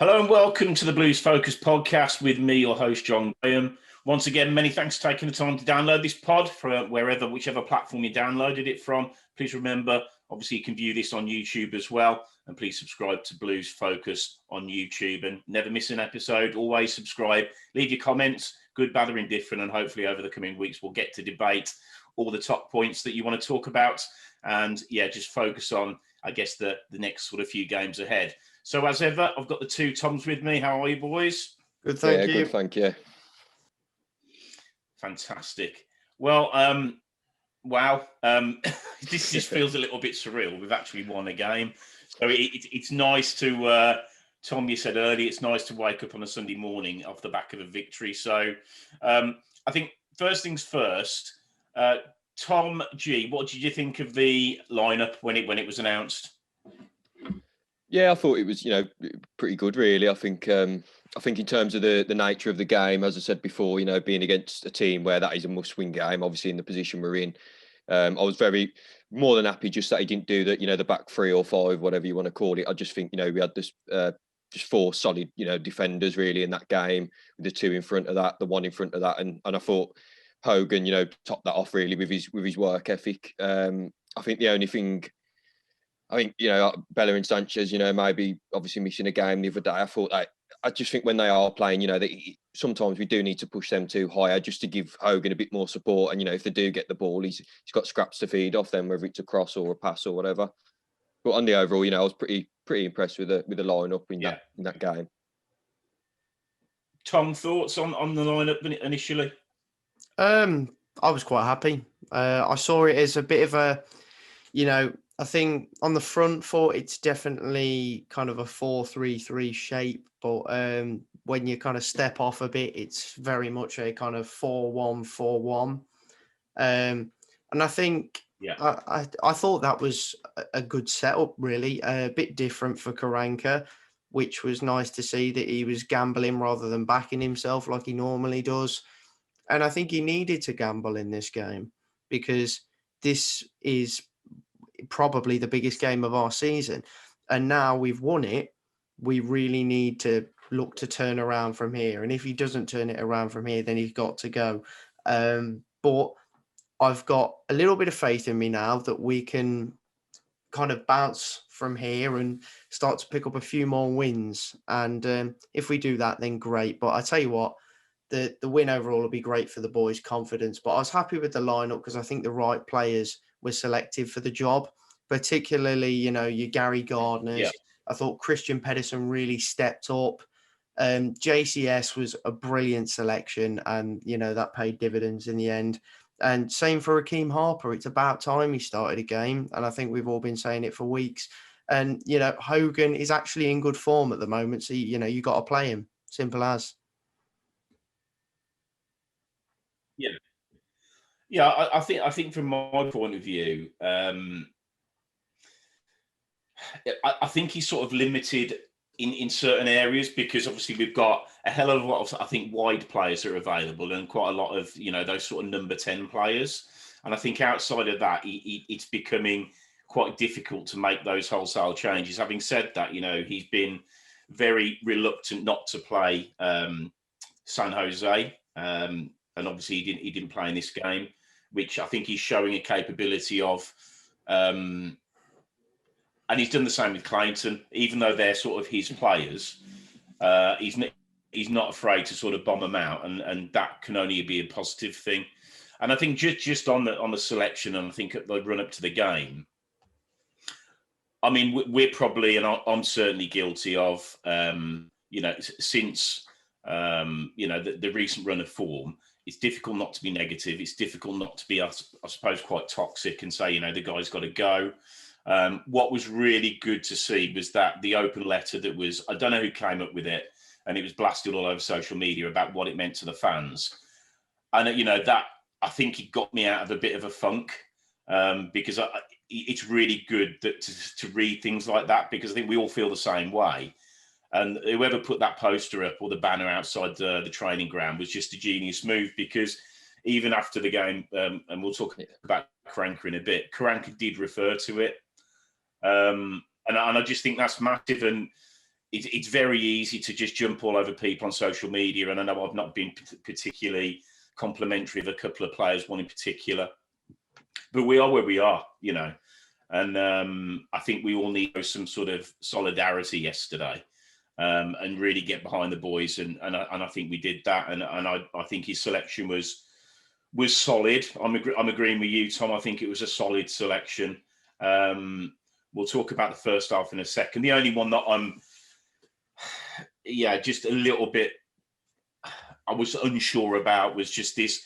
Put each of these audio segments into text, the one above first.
Hello and welcome to the Blues Focus podcast with me, your host, John Graham. Once again, many thanks for taking the time to download this pod from whichever platform you downloaded it from. Please remember, obviously, you can view this on YouTube as well. And please subscribe to Blues Focus on YouTube and never miss an episode. Always subscribe. Leave your comments, good, bad, or indifferent. And hopefully over the coming weeks, we'll get to debate all the top points that you want to talk about. And yeah, just focus on, I guess, the next sort of few games ahead. So as ever, I've got the two Toms with me. How are you, boys? Good, thank you. Good, thank you. Fantastic. Well, wow. This just feels a little bit surreal. We've actually won a game. So it's nice to, Tom, you said earlier, it's nice to wake up on a Sunday morning off the back of a victory. So I think first things first, Tom G, what did you think of the lineup when it was announced? Yeah, I thought it was, pretty good, really. I think in terms of the nature of the game, as I said before, being against a team where that is a must-win game, obviously in the position we're in, I was more than happy just that he didn't do that, the back 3 or 5, whatever you want to call it. I just think, we had this just 4 solid, defenders really in that game, with the 2 in front of that, the 1 in front of that, and I thought Hogan, topped that off really with his work ethic. I think the only thing. Bella and Sanchez, maybe obviously missing a game the other day. I just think when they are playing, sometimes we do need to push them too high just to give Hogan a bit more support. And, if they do get the ball, he's got scraps to feed off them, whether it's a cross or a pass or whatever. But on the overall, I was pretty impressed with the lineup in that game. Tom, thoughts on the lineup initially? I was quite happy. I saw it as a bit of a, I think on the front foot, it's definitely kind of a 4-3-3 shape. But when you kind of step off a bit, it's very much a kind of 4-1-4-1. And I think I thought that was a good setup, really. A bit different for Karanka, which was nice to see that he was gambling rather than backing himself like he normally does. And I think he needed to gamble in this game because this is probably the biggest game of our season. And now we've won it, we really need to look to turn around from here. And if he doesn't turn it around from here, then he's got to go. But I've got a little bit of faith in me now that we can kind of bounce from here and start to pick up a few more wins. And if we do that, then great. But I tell you what, the win overall will be great for the boys' confidence. But I was happy with the lineup because I think the right players were selected for the job, particularly, your Gary Gardners. Yeah. I thought Christian Pedersen really stepped up. JCS was a brilliant selection and, that paid dividends in the end. And same for Rakeem Harper. It's about time he started a game. And I think we've all been saying it for weeks. And, Hogan is actually in good form at the moment. So, you got to play him. Simple as. Yeah. Yeah, I think from my point of view, I think he's sort of limited in certain areas because obviously we've got a hell of a lot of, I think, wide players that are available and quite a lot of, those sort of number 10 players. And I think outside of that, it's becoming quite difficult to make those wholesale changes. Having said that, he's been very reluctant not to play San Jose. And obviously he didn't play in this game, which I think he's showing a capability of. And he's done the same with Clayton, even though they're sort of his players. He's not afraid to sort of bomb them out, and that can only be a positive thing. And I think just on the selection, and I think the run up to the game, I mean, we're probably, and I'm certainly guilty of, since the recent run of form. It's difficult not to be negative. It's difficult not to be, I suppose, quite toxic and say, the guy's got to go. What was really good to see was that the open letter that was, I don't know who came up with it, and it was blasted all over social media about what it meant to the fans. And, that I think it got me out of a bit of a funk because it's really good to read things like that because I think we all feel the same way. And whoever put that poster up or the banner outside the training ground was just a genius move because even after the game, and we'll talk about Karanka in a bit, Karanka did refer to it. And I just think that's massive. And it's very easy to just jump all over people on social media. And I know I've not been particularly complimentary of a couple of players, one in particular, but we are where we are, you know. And I think we all need some sort of solidarity yesterday, and really get behind the boys. And I think we did that. And I think his selection was solid. I'm agreeing with you, Tom. I think it was a solid selection. We'll talk about the first half in a second. The only one that I'm, just a little bit, I was unsure about was just this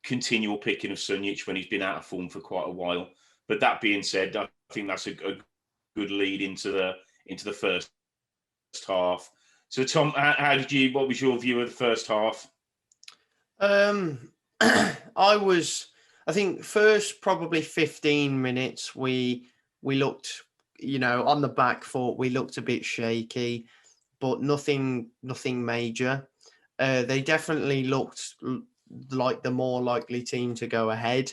continual picking of Sunjic when he's been out of form for quite a while. But that being said, I think that's a good lead into the first half. So, Tom, what was your view of the first half? I think first probably 15 minutes we looked, on the back foot, we looked a bit shaky, but nothing major. They definitely looked like the more likely team to go ahead.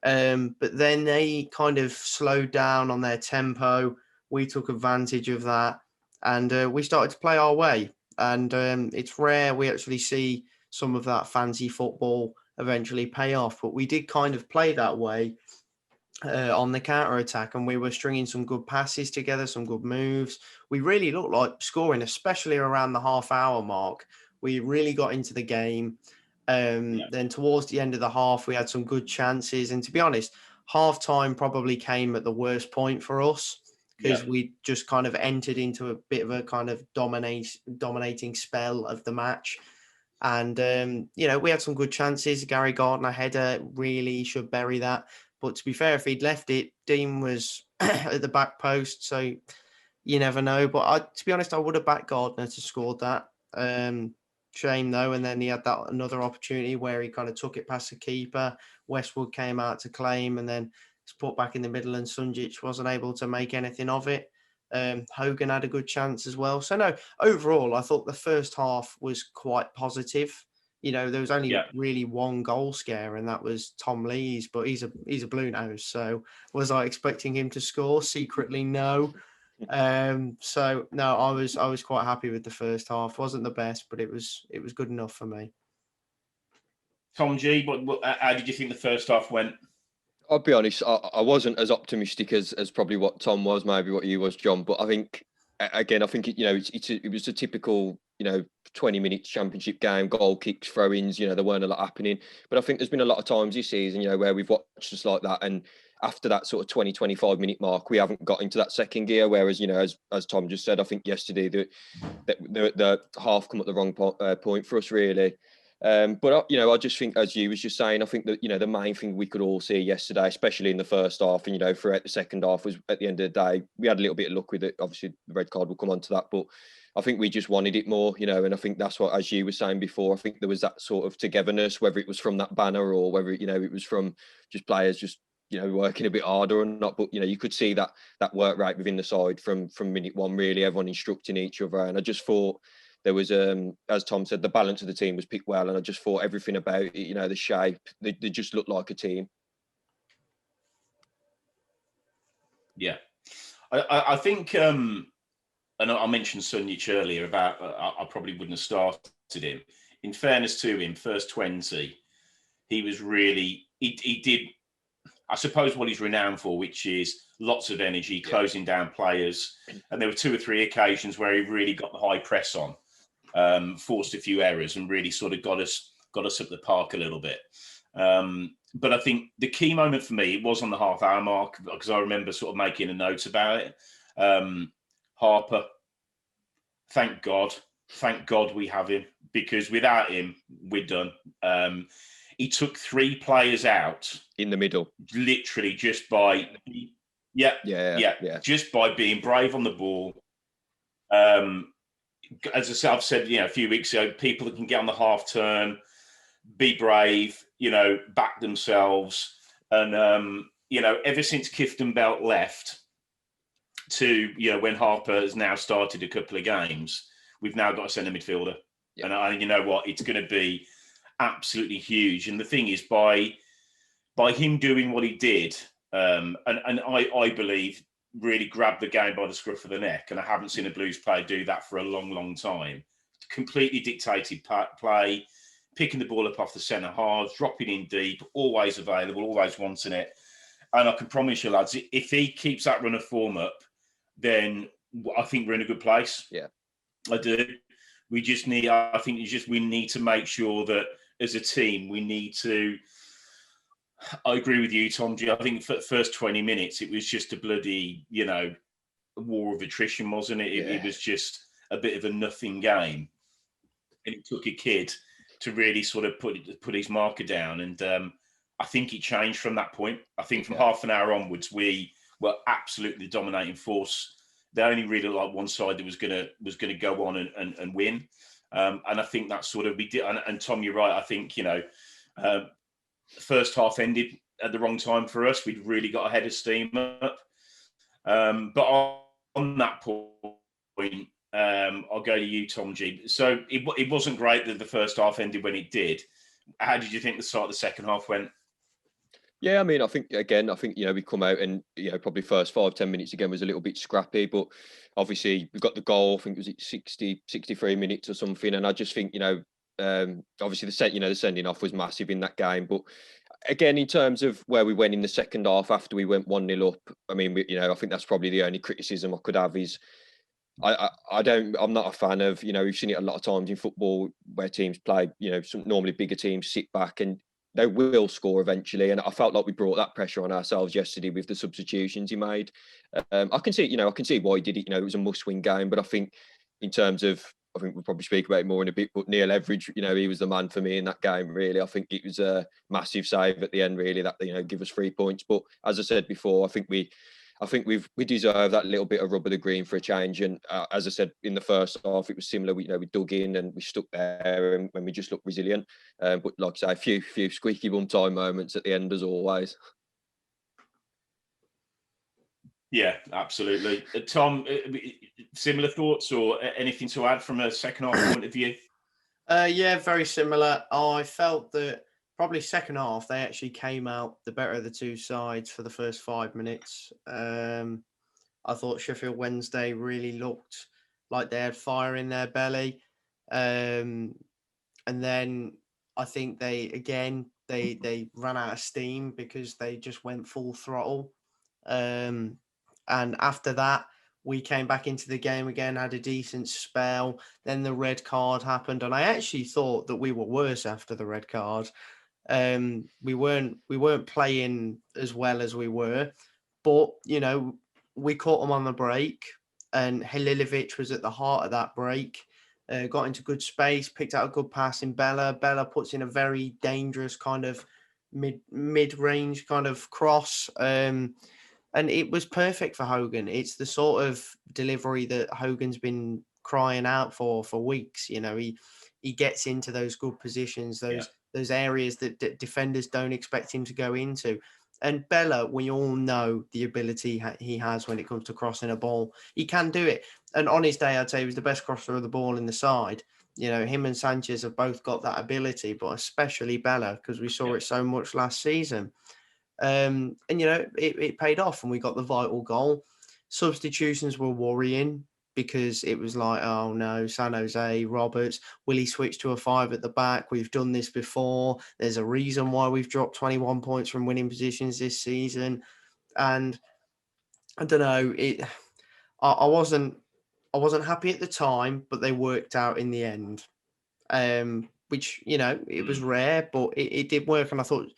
But then they kind of slowed down on their tempo. We took advantage of that, and we started to play our way. And it's rare we actually see some of that fancy football eventually pay off, but we did kind of play that way on the counter attack, and we were stringing some good passes together, some good moves. We really looked like scoring, especially around the half-hour mark. We really got into the game. Then towards the end of the half, we had some good chances. And to be honest, half-time probably came at the worst point for us, because we just kind of entered into a bit of a kind of dominating spell of the match. And, we had some good chances. Gary Gardner header, really should bury that. But to be fair, if he'd left it, Dean was at the back post. So you never know. But to be honest, I would have backed Gardner to score that. Shame though. And then he had that another opportunity where he kind of took it past the keeper. Westwood came out to claim, and then it's put back in the middle, and Sunjic wasn't able to make anything of it. Hogan had a good chance as well. So no, overall, I thought the first half was quite positive. There was only really one goal scare, and that was Tom Lee's, but he's a blue nose. So was I expecting him to score? Secretly, no. So no, I was quite happy with the first half. Wasn't the best, but it was good enough for me. Tom G, how did you think the first half went? I'll be honest, I wasn't as optimistic as probably what Tom was, maybe what you was, John. But I think it was a typical 20 minutes championship game, goal kicks, throw-ins. There weren't a lot happening. But I think there's been a lot of times this season, where we've watched just like that, and after that sort of 20, 25 minute mark, we haven't got into that second gear. Whereas as Tom just said, I think yesterday the half come at the wrong point for us, really. But I just think, as you was just saying, I think that the main thing we could all see yesterday, especially in the first half, and throughout the second half, was at the end of the day we had a little bit of luck with it. Obviously, the red card will come on to that, but I think we just wanted it more, and I think that's what, as you were saying before, I think there was that sort of togetherness, whether it was from that banner or whether it was from just players just working a bit harder or not. But you could see that work rate within the side from minute one, really, everyone instructing each other, and I just thought there was, as Tom said, the balance of the team was picked well, and I just thought everything about it, the shape, they just looked like a team. Yeah, I think, and I mentioned Sunjic earlier about I probably wouldn't have started him. In fairness to him, first 20, he was really he did, I suppose, what he's renowned for, which is lots of energy, closing down players, and there were 2 or 3 occasions where he really got the high press on. Forced a few errors and really sort of got us up the park a little bit. But I think the key moment for me was on the half-hour mark, because I remember sort of making a note about it. Harper, thank God we have him, because without him, we're done. He took 3 players out in the middle, literally just by just by being brave on the ball. As I said, I've said, a few weeks ago, people that can get on the half turn, be brave, back themselves. And, ever since Clifton Belt left to, when Harper has now started a couple of games, we've now got a centre midfielder. Yeah. And you know what? It's going to be absolutely huge. And the thing is, by him doing what he did, and I believe really grabbed the game by the scruff of the neck, and I haven't seen a Blues player do that for a long, long time. Completely dictated play, picking the ball up off the centre halves, dropping in deep, always available, always wanting it. And I can promise you, lads, if he keeps that run of form up, then I think we're in a good place. Yeah, I do. We just need, I think it's just, we need to make sure that as a team, we need to, I agree with you, Tom G. I think for the first 20 minutes, it was just a bloody, war of attrition, wasn't it? It was just a bit of a nothing game. And it took a kid to really sort of put his marker down. And I think it changed from that point. I think from half an hour onwards, we were absolutely the dominating force. They only really like one side that was gonna go on and win. And I think that's sort of we did. And Tom, you're right. I think first half ended at the wrong time for us. We'd really got ahead of steam up. But on that point, I'll go to you, Tom G. So it wasn't great that the first half ended when it did. How did you think the start of the second half went? Yeah, I mean, I think we come out and probably first 5-10 minutes again was a little bit scrappy, but obviously we've got the goal. I think it was 63 minutes or something, and I just think obviously the sending off was massive in that game. But again, in terms of where we went in the second half after we went 1-0 up, I mean, I think that's probably the only criticism I could have is I'm not a fan of we've seen it a lot of times in football where teams play some normally bigger teams sit back and they will score eventually, and I felt like we brought that pressure on ourselves yesterday with the substitutions he made. I can see why he did it. It was a must-win game, but I think in terms of, I think we'll probably speak about it more in a bit, but Neil Everidge, he was the man for me in that game. Really, I think it was a massive save at the end. Really, that give us 3 points. But as I said before, I think we deserve that little bit of rub of the green for a change. And as I said in the first half, it was similar. We dug in and we stuck there, and when we just looked resilient. But like I say, a few squeaky bum time moments at the end as always. Yeah, absolutely. Tom, similar thoughts or anything to add from a second half point of view? Yeah, very similar. I felt that probably second half they actually came out the better of the two sides for the first 5 minutes. I thought Sheffield Wednesday really looked like they had fire in their belly, and then I think they ran out of steam because they just went full throttle. And after that, we came back into the game again, had a decent spell. Then the red card happened, and I actually thought that we were worse after the red card. We weren't playing as well as we were, but we caught them on the break, and Halilovic was at the heart of that break. Got into good space, picked out a good pass in Bella. Bella puts in a very dangerous kind of mid-range kind of cross. And it was perfect for Hogan. It's the sort of delivery that Hogan's been crying out for weeks. He gets into those good positions, those areas that defenders don't expect him to go into. And Bella, we all know the ability he has when it comes to crossing a ball. He can do it. And on his day, I'd say he was the best crosser of the ball in the side. Him and Sanchez have both got that ability, but especially Bella, because we saw it so much last season. And it paid off, and we got the vital goal. Substitutions were worrying because it was like, oh no, San Jose, Roberts, will he switch to a 5 at the back? We've done this before. There's a reason why we've dropped 21 points from winning positions this season. And I don't know, I wasn't happy at the time, but they worked out in the end. Which, it was rare, but it did work. And I thought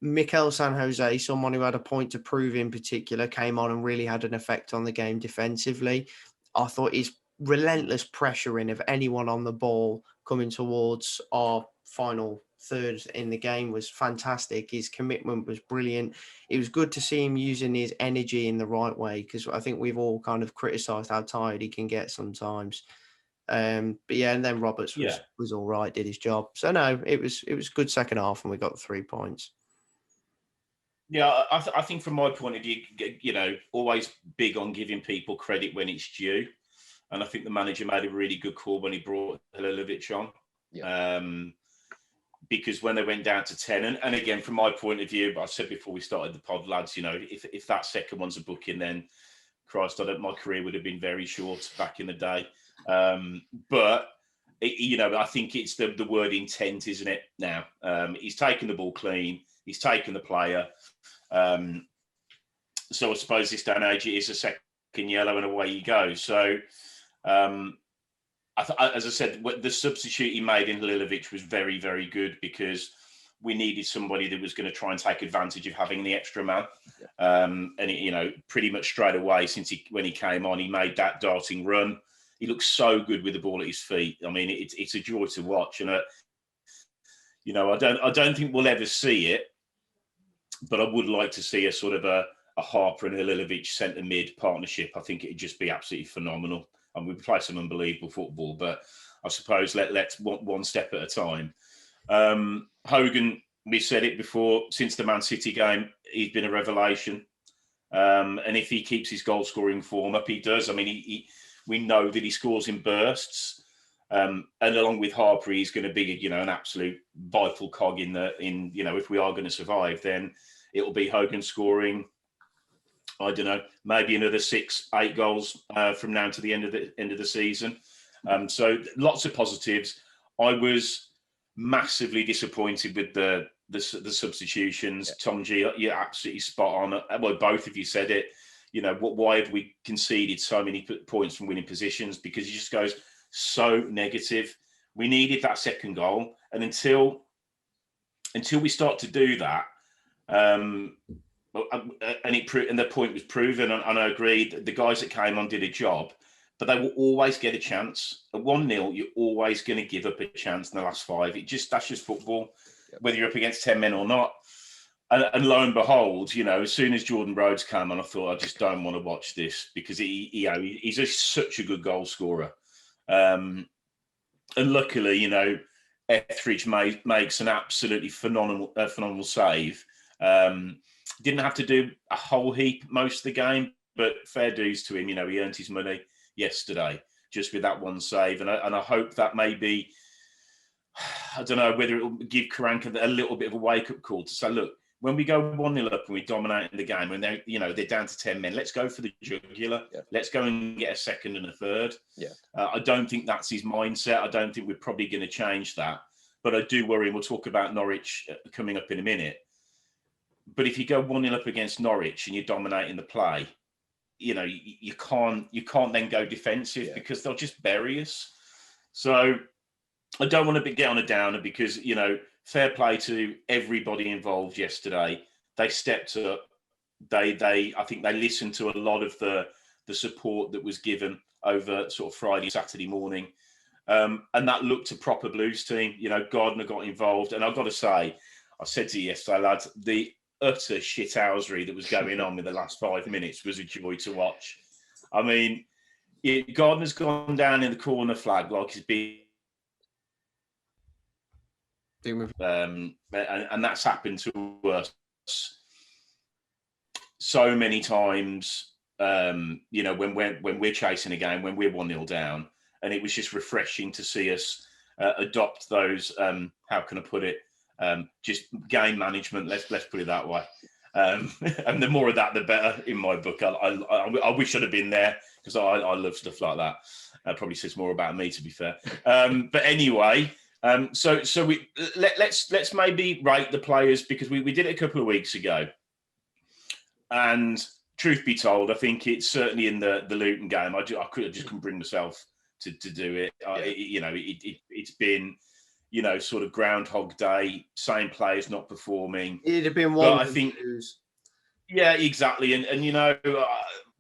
Mikel San Jose, someone who had a point to prove in particular, came on and really had an effect on the game defensively. I thought his relentless pressuring of anyone on the ball coming towards our final third in the game was fantastic. His commitment was brilliant. It was good to see him using his energy in the right way, because I think we've all kind of criticised how tired he can get sometimes. But yeah, and then Roberts was all right, did his job. So no, it was good second half, and we got 3 points. Yeah, I think from my point of view, always big on giving people credit when it's due. And I think the manager made a really good call when he brought Halilovic on. Yeah. Because when they went down to 10, and again, from my point of view, I said before we started the pod, lads, if that second one's a booking, then Christ, my career would have been very short back in the day. But I think it's the word intent, isn't it? Now he's taken the ball clean. He's taken the player. So I suppose this day and age it is a second yellow and away you go. So as I said, the substitute he made in Halilovic was very, very good because we needed somebody that was going to try and take advantage of having the extra man. And pretty much straight away when he came on, he made that darting run. He looks so good with the ball at his feet. I mean, it's a joy to watch. And I don't think we'll ever see it, but I would like to see a sort of a Harper and Halilovic centre mid partnership. I think it'd just be absolutely phenomenal. And we play some unbelievable football, but I suppose let's one step at a time. Hogan, we said it before, since the Man City game, he's been a revelation. And if he keeps his goal scoring form up, he does. I mean, we know that he scores in bursts. And along with Harper, he's going to be, an absolute vital cog if we are going to survive, then it'll be Hogan scoring, I don't know, maybe another 6-8 goals from now to the end of the season. So lots of positives. I was massively disappointed with the substitutions. Yeah. Tom G, you're absolutely spot on. Well, both of you said it. Why have we conceded so many points from winning positions? Because he just goes so negative. We needed that second goal, and until we start to do that, and the point was proven, and I agree that the guys that came on did a job, but they will always get a chance. At 1-0, you're always going to give up a chance in the last 5. That's just football, whether you're up against 10 men or not. And lo and behold, as soon as Jordan Rhodes came on, I thought, I just don't want to watch this because he's such a good goal scorer. And luckily, Etheridge makes an absolutely phenomenal save. Didn't have to do a whole heap most of the game, but fair dues to him. He earned his money yesterday just with that one save. And I hope that maybe, I don't know whether it will give Karanka a little bit of a wake-up call to say, look, when we go 1-0 up and we dominate in the game, when they're down to 10 men, let's go for the jugular. Yeah. Let's go and get a second and a third. Yeah. I don't think that's his mindset. I don't think we're probably going to change that. But I do worry, and we'll talk about Norwich coming up in a minute. But if you go 1-0 up against Norwich and you're dominating the play, you can't then go defensive because they'll just bury us. So I don't want to get on a downer because, fair play to everybody involved yesterday. They stepped up. I think they listened to a lot of the support that was given over sort of Friday, Saturday morning. And that looked a proper Blues team. Gardner got involved. And I've got to say, I said to you yesterday, lads, the utter shithousery that was going on in the last 5 minutes was a joy to watch. I mean, Gardner's gone down in the corner flag like he's been. And that's happened to us so many times. When we're chasing a game, when we're 1-0 down, and it was just refreshing to see us adopt those. How can I put it? Just game management. Let's put it that way. And the more of that, the better. In my book, I wish I'd have been there because I love stuff like that. Probably says more about me, to be fair. But anyway. So let's maybe rate the players because we did it a couple of weeks ago, and truth be told, I think it's certainly in the Luton game. I couldn't bring myself to do it. It's been sort of Groundhog Day, same players not performing. It'd have been one. But I think, yeah, exactly, and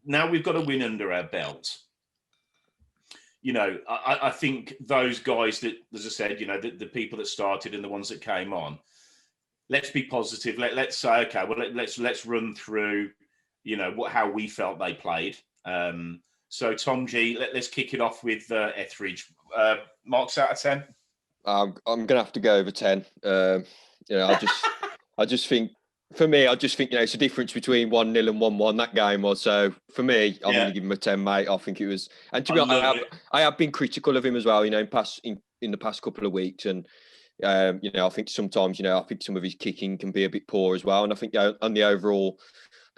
now we've got a win under our belt. I think those guys that, as I said, the people that started and the ones that came on, let's be positive. Let's say, okay, well, let's run through, how we felt they played. So Tom G, let's kick it off with Etheridge. Marks out of 10. I'm gonna have to go over 10. I just think. For me, it's a difference between 1-0 and 1-1. That game was. So for me, I'm going to give him a 10, mate. I think it was. And to be honest, I have been critical of him as well. In the past couple of weeks, and I think sometimes, I think some of his kicking can be a bit poor as well. And I think on the overall,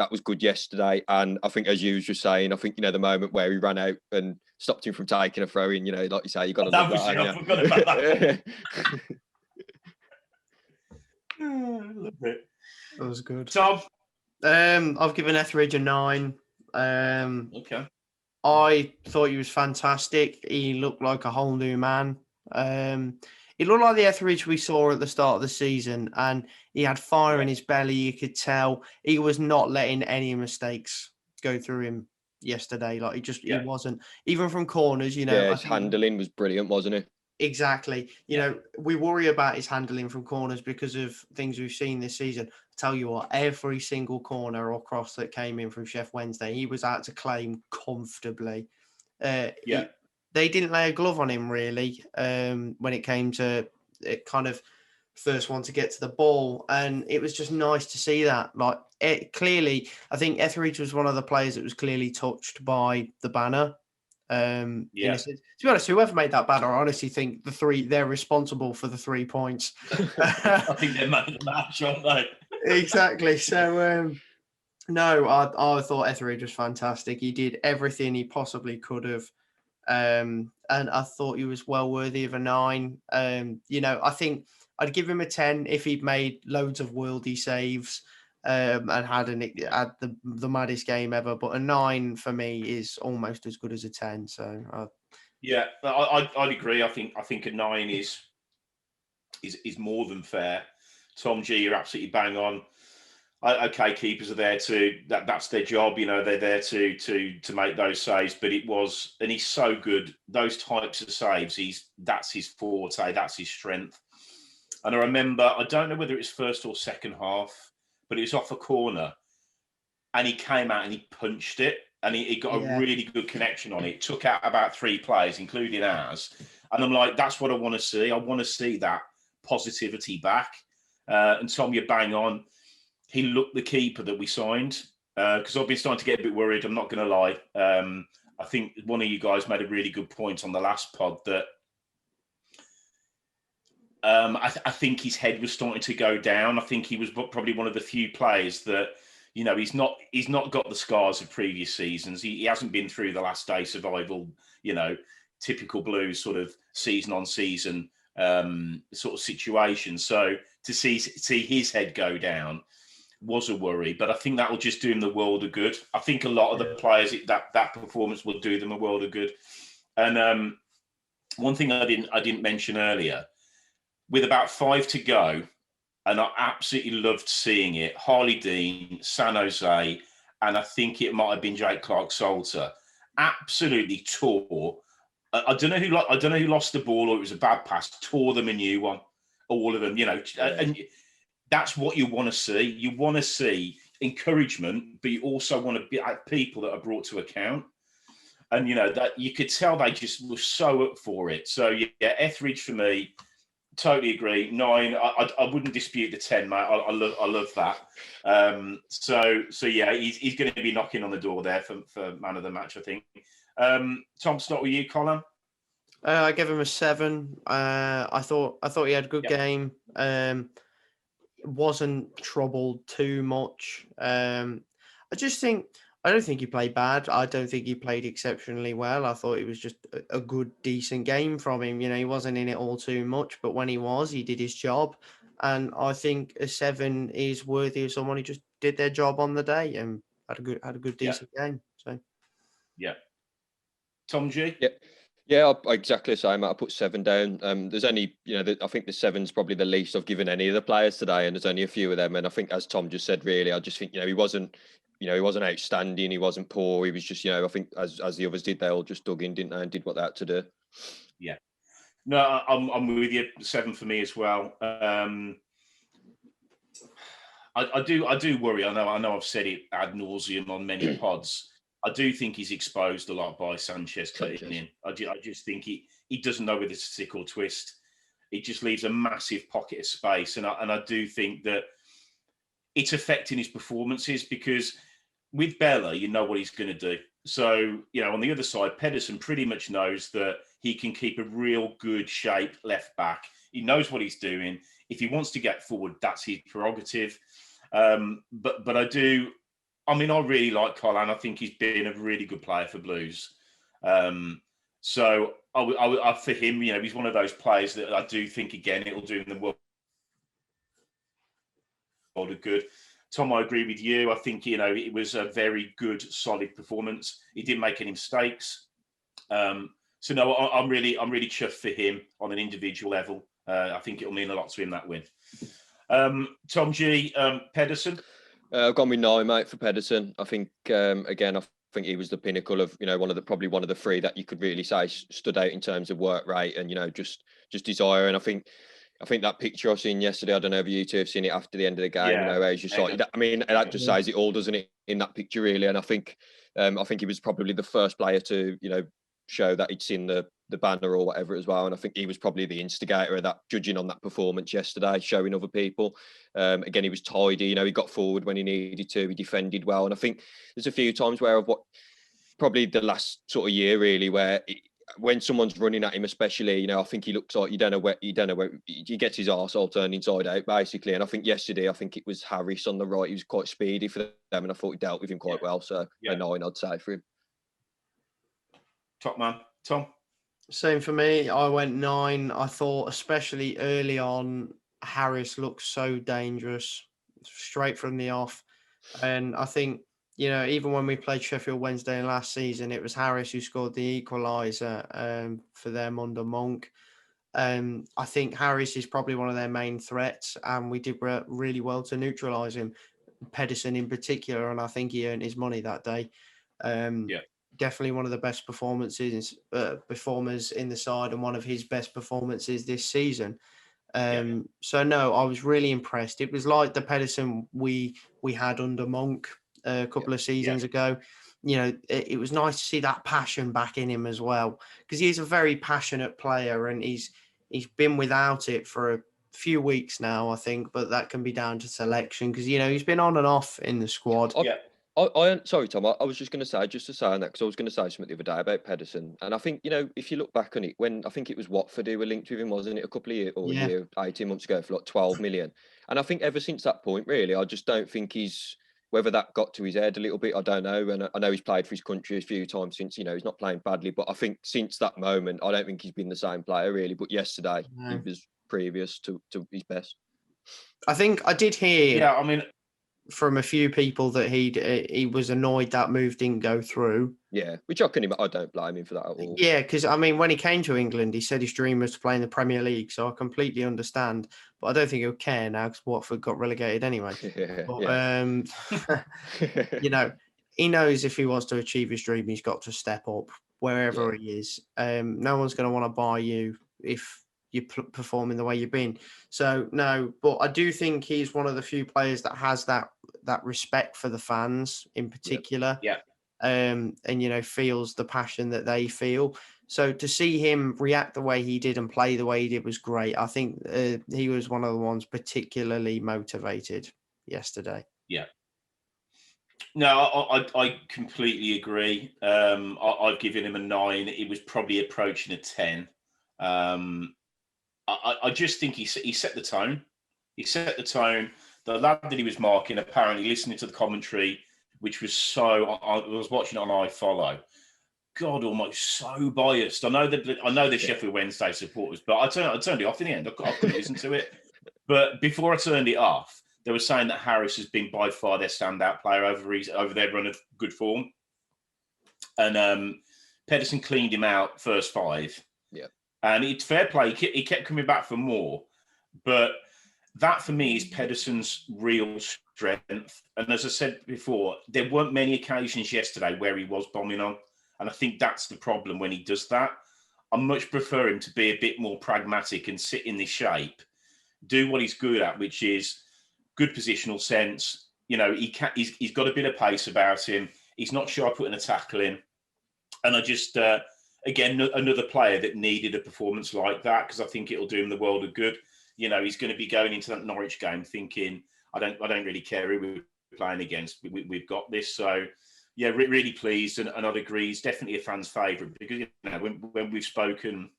that was good yesterday. And I think, as you was just saying, I think, the moment where he ran out and stopped him from taking a throw in, like you say, you got to love that. I forgot about that. Love it. That was good. Tom? I've given Etheridge a 9. Okay. I thought he was fantastic. He looked like a whole new man. He looked like the Etheridge we saw at the start of the season, and he had fire in his belly. You could tell he was not letting any mistakes go through him yesterday. Like he wasn't, even from corners. His handling was brilliant, wasn't it? Exactly. We worry about his handling from corners because of things we've seen this season. I tell you what, every single corner or cross that came in from Sheff Wednesday, he was out to claim comfortably. They didn't lay a glove on him really when it came to it kind of first one to get to the ball. And it was just nice to see that. Clearly, I think Etheridge was one of the players that was clearly touched by the banner. To be honest, whoever made that banner, I honestly think they're responsible for the 3 points. I think they're man of the match, aren't they? Exactly. So, no, I thought Etheridge was fantastic. He did everything he possibly could have. And I thought he was well worthy of a 9. I think I'd give him a 10 if he'd made loads of worldy saves. And had the maddest game ever, but a 9 for me is almost as good as a 10. So I'd agree. I think a 9 is more than fair. Tom G, you're absolutely bang on. Okay, keepers are there that's their job. They're there to make those saves. But and he's so good. Those types of saves, that's his forte. That's his strength. And I remember, I don't know whether it's first or second half, but it was off a corner and he came out and he punched it and he got a really good connection on it. Took out about 3 players, including ours. And I'm like, that's what I want to see. I want to see that positivity back. And Tom, you bang on. He looked the keeper that we signed because I've been starting to get a bit worried. I'm not going to lie. I think one of you guys made a really good point on the last pod that I think his head was starting to go down. I think he was probably one of the few players that, he's not got the scars of previous seasons. He hasn't been through the last day survival, typical Blues sort of season on season sort of situation. So to see his head go down was a worry, but I think that will just do him the world of good. I think a lot of the players that performance will do them a world of good. And one thing I didn't mention earlier, with about 5 to go, and I absolutely loved seeing it. Harley Dean, San Jose, and I think it might have been Jake Clark-Salter, absolutely tore. I don't know who lost the ball or it was a bad pass. Tore them a new one, all of them. And that's what you want to see. You want to see encouragement, but you also want to be people that are brought to account. And that you could tell they just were so up for it. So Etheridge for me. Totally agree. 9. I wouldn't dispute the 10, mate. I love that. He's going to be knocking on the door there for man of the match, I think. Tom, start with you, Colin. I gave him a 7. I thought he had a good game. Wasn't troubled too much. I don't think he played bad. I don't think he played exceptionally well. I thought it was just a good, decent game from him. He wasn't in it all too much, but when he was, he did his job. And I think a 7 is worthy of someone who just did their job on the day and had a good, decent game. So, Tom G. Yeah, exactly the same. I put 7 down. There's only, I think the 7's probably the least I've given any of the players today, and there's only a few of them. And I think, as Tom just said, really, I just think, he wasn't outstanding. He wasn't poor. He was just, I think as the others did, they all just dug in, didn't they, and did what they had to do. Yeah. No, I'm with you. 7 for me as well. I do worry. I know I've said it ad nauseum on many pods. I do think he's exposed a lot by Sanchez cutting in. I just think he doesn't know whether it's a stick or twist. It just leaves a massive pocket of space. And I do think that it's affecting his performances because with Bella, you know what he's going to do. So, on the other side, Pedersen pretty much knows that he can keep a real good shape left back. He knows what he's doing. If he wants to get forward, that's his prerogative. But I I mean, I really like Colin. I think he's been a really good player for Blues. So for him, he's one of those players that I do think, again, it'll do him the world of good. Tom, I agree with you. I think, it was a very good, solid performance. He didn't make any mistakes. So no, I'm really chuffed for him on an individual level. I think it'll mean a lot to him, that win. Tom G, Pedersen. I've gone with 9, mate, for Pedersen. I think again, I think he was the pinnacle of probably one of the 3 that you could really say stood out in terms of work rate and just desire. And I think that picture I've seen yesterday, I don't know if you two have seen it after the end of the game. Where he's just like, I mean, that just says it all, doesn't it? In that picture, really. And I think he was probably the first player to show that he'd seen the banner or whatever as well. And I think he was probably the instigator of that, judging on that performance yesterday, showing other people. Again, he was tidy, he got forward when he needed to, he defended well. And I think there's a few times where probably the last sort of year really, where when someone's running at him, especially, I think he looks like you don't know where he gets his arsehole turned inside out, basically. And I think yesterday, it was Harris on the right. He was quite speedy for them, and I thought he dealt with him quite well. So a 9, I'd say, for him. Top man, Tom. Same for me. I went 9. I thought, especially early on, Harris looked so dangerous, straight from the off. And I think, even when we played Sheffield Wednesday last season, it was Harris who scored the equaliser for them under Monk. I think Harris is probably one of their main threats, and we did really well to neutralise him, Pedersen in particular, and I think he earned his money that day. Definitely one of the best performers in the side, and one of his best performances this season. So no, I was really impressed. It was like the Pedersen we had under Monk a couple of seasons ago. It was nice to see that passion back in him as well, because he's a very passionate player, and he's been without it for a few weeks now, I think, but that can be down to selection, because he's been on and off in the squad. Sorry, Tom. I was just going to say, on that, because I was going to say something the other day about Pedersen, and I think if you look back on it, when I think it was Watford who were linked with him, wasn't it, a couple of years or a year, 18 months ago, for like 12 million, and I think ever since that point, really, I just don't think whether that got to his head a little bit, I don't know, and I know he's played for his country a few times since, he's not playing badly, but I think since that moment, I don't think he's been the same player really. But yesterday, he was previous to his best. I think I did hear. From a few people that he was annoyed that move didn't go through. Yeah, which I don't blame him for that at all. Yeah, because when he came to England, he said his dream was to play in the Premier League. So I completely understand, but I don't think he'll care now because Watford got relegated anyway. He knows if he wants to achieve his dream, he's got to step up wherever he is. No one's going to want to buy you if you performing the way you've been. So no, but I do think he's one of the few players that has that respect for the fans in particular. And feels the passion that they feel. So to see him react the way he did and play the way he did was great. I think he was one of the ones particularly motivated yesterday. No, I completely agree. I've given him a 9. It was probably approaching a 10. I just think he set the tone. He set the tone. The lad that he was marking, apparently listening to the commentary, which was I was watching it on iFollow. God almighty, so biased. I know the Sheffield Wednesday supporters, but I turned it off in the end. I couldn't listen to it. But before I turned it off, they were saying that Harris has been by far their standout player over their run of good form. And Pedersen cleaned him out first 5. And it's fair play. He kept coming back for more. But that, for me, is Pedersen's real strength. And as I said before, there weren't many occasions yesterday where he was bombing on. And I think that's the problem when he does that. I much prefer him to be a bit more pragmatic and sit in this shape, do what he's good at, which is good positional sense. He's got a bit of pace about him. He's not shy putting a tackle in. And I just... again, another player that needed a performance like that, because I think it'll do him the world of good. He's going to be going into that Norwich game thinking, I don't really care who we're playing against. We've got this. So, really pleased, and I'd agree. He's definitely a fan's favourite, because when we've spoken,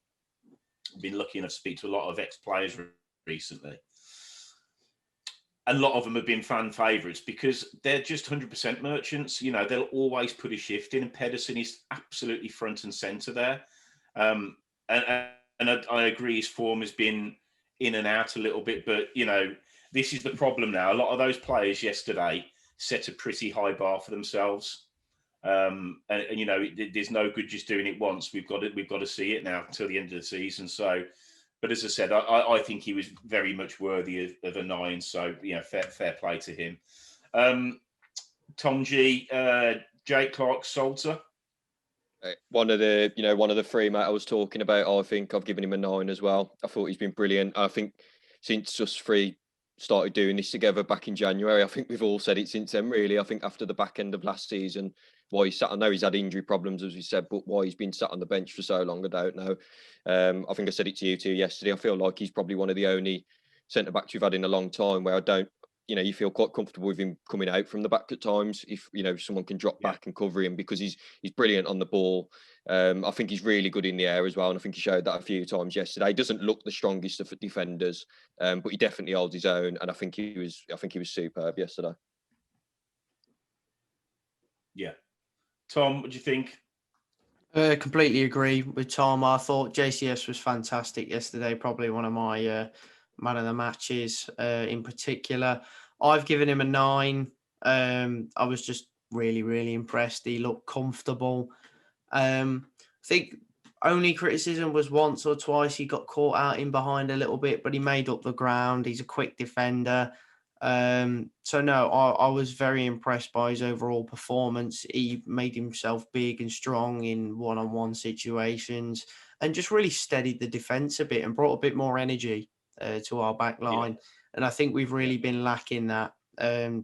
been lucky enough to speak to a lot of ex-players recently. a lot of them have been fan favourites because they're just 100% merchants. They'll always put a shift in, and Pedersen is absolutely front and centre there. And I agree, his form has been in and out a little bit, but this is the problem now. A lot of those players yesterday set a pretty high bar for themselves, and there's no good just doing it once. We've got to see it now until the end of the season. So, but as I said, I think he was very much worthy of a 9. So fair play to him. Tom G, Jake Clark, Salter. One of the three, mate, I was talking about, I think I've given him a 9 as well. I thought he's been brilliant. I think since us three started doing this together back in January, I think we've all said it since then, really. I think after the back end of last season, why I know he's had injury problems, as we said, but why he's been sat on the bench for so long, I don't know. I think I said it to you two yesterday. I feel like he's probably one of the only centre-backs we've had in a long time where you feel quite comfortable with him coming out from the back at times if someone can drop back and cover him, because he's brilliant on the ball. I think he's really good in the air as well, and I think he showed that a few times yesterday. He doesn't look the strongest of defenders, but he definitely holds his own, and I think he was superb yesterday. Yeah, Tom, what do you think? Completely agree with Tom. I thought JCS was fantastic yesterday. Probably one of my man of the matches in particular. I've given him a 9. I was just really, really impressed. He looked comfortable. I think only criticism was once or twice he got caught out in behind a little bit, but he made up the ground. He's a quick defender. So no, I was very impressed by his overall performance. He made himself big and strong in one-on-one situations and just really steadied the defence a bit and brought a bit more energy to our back line. Yeah. And I think we've really been lacking that.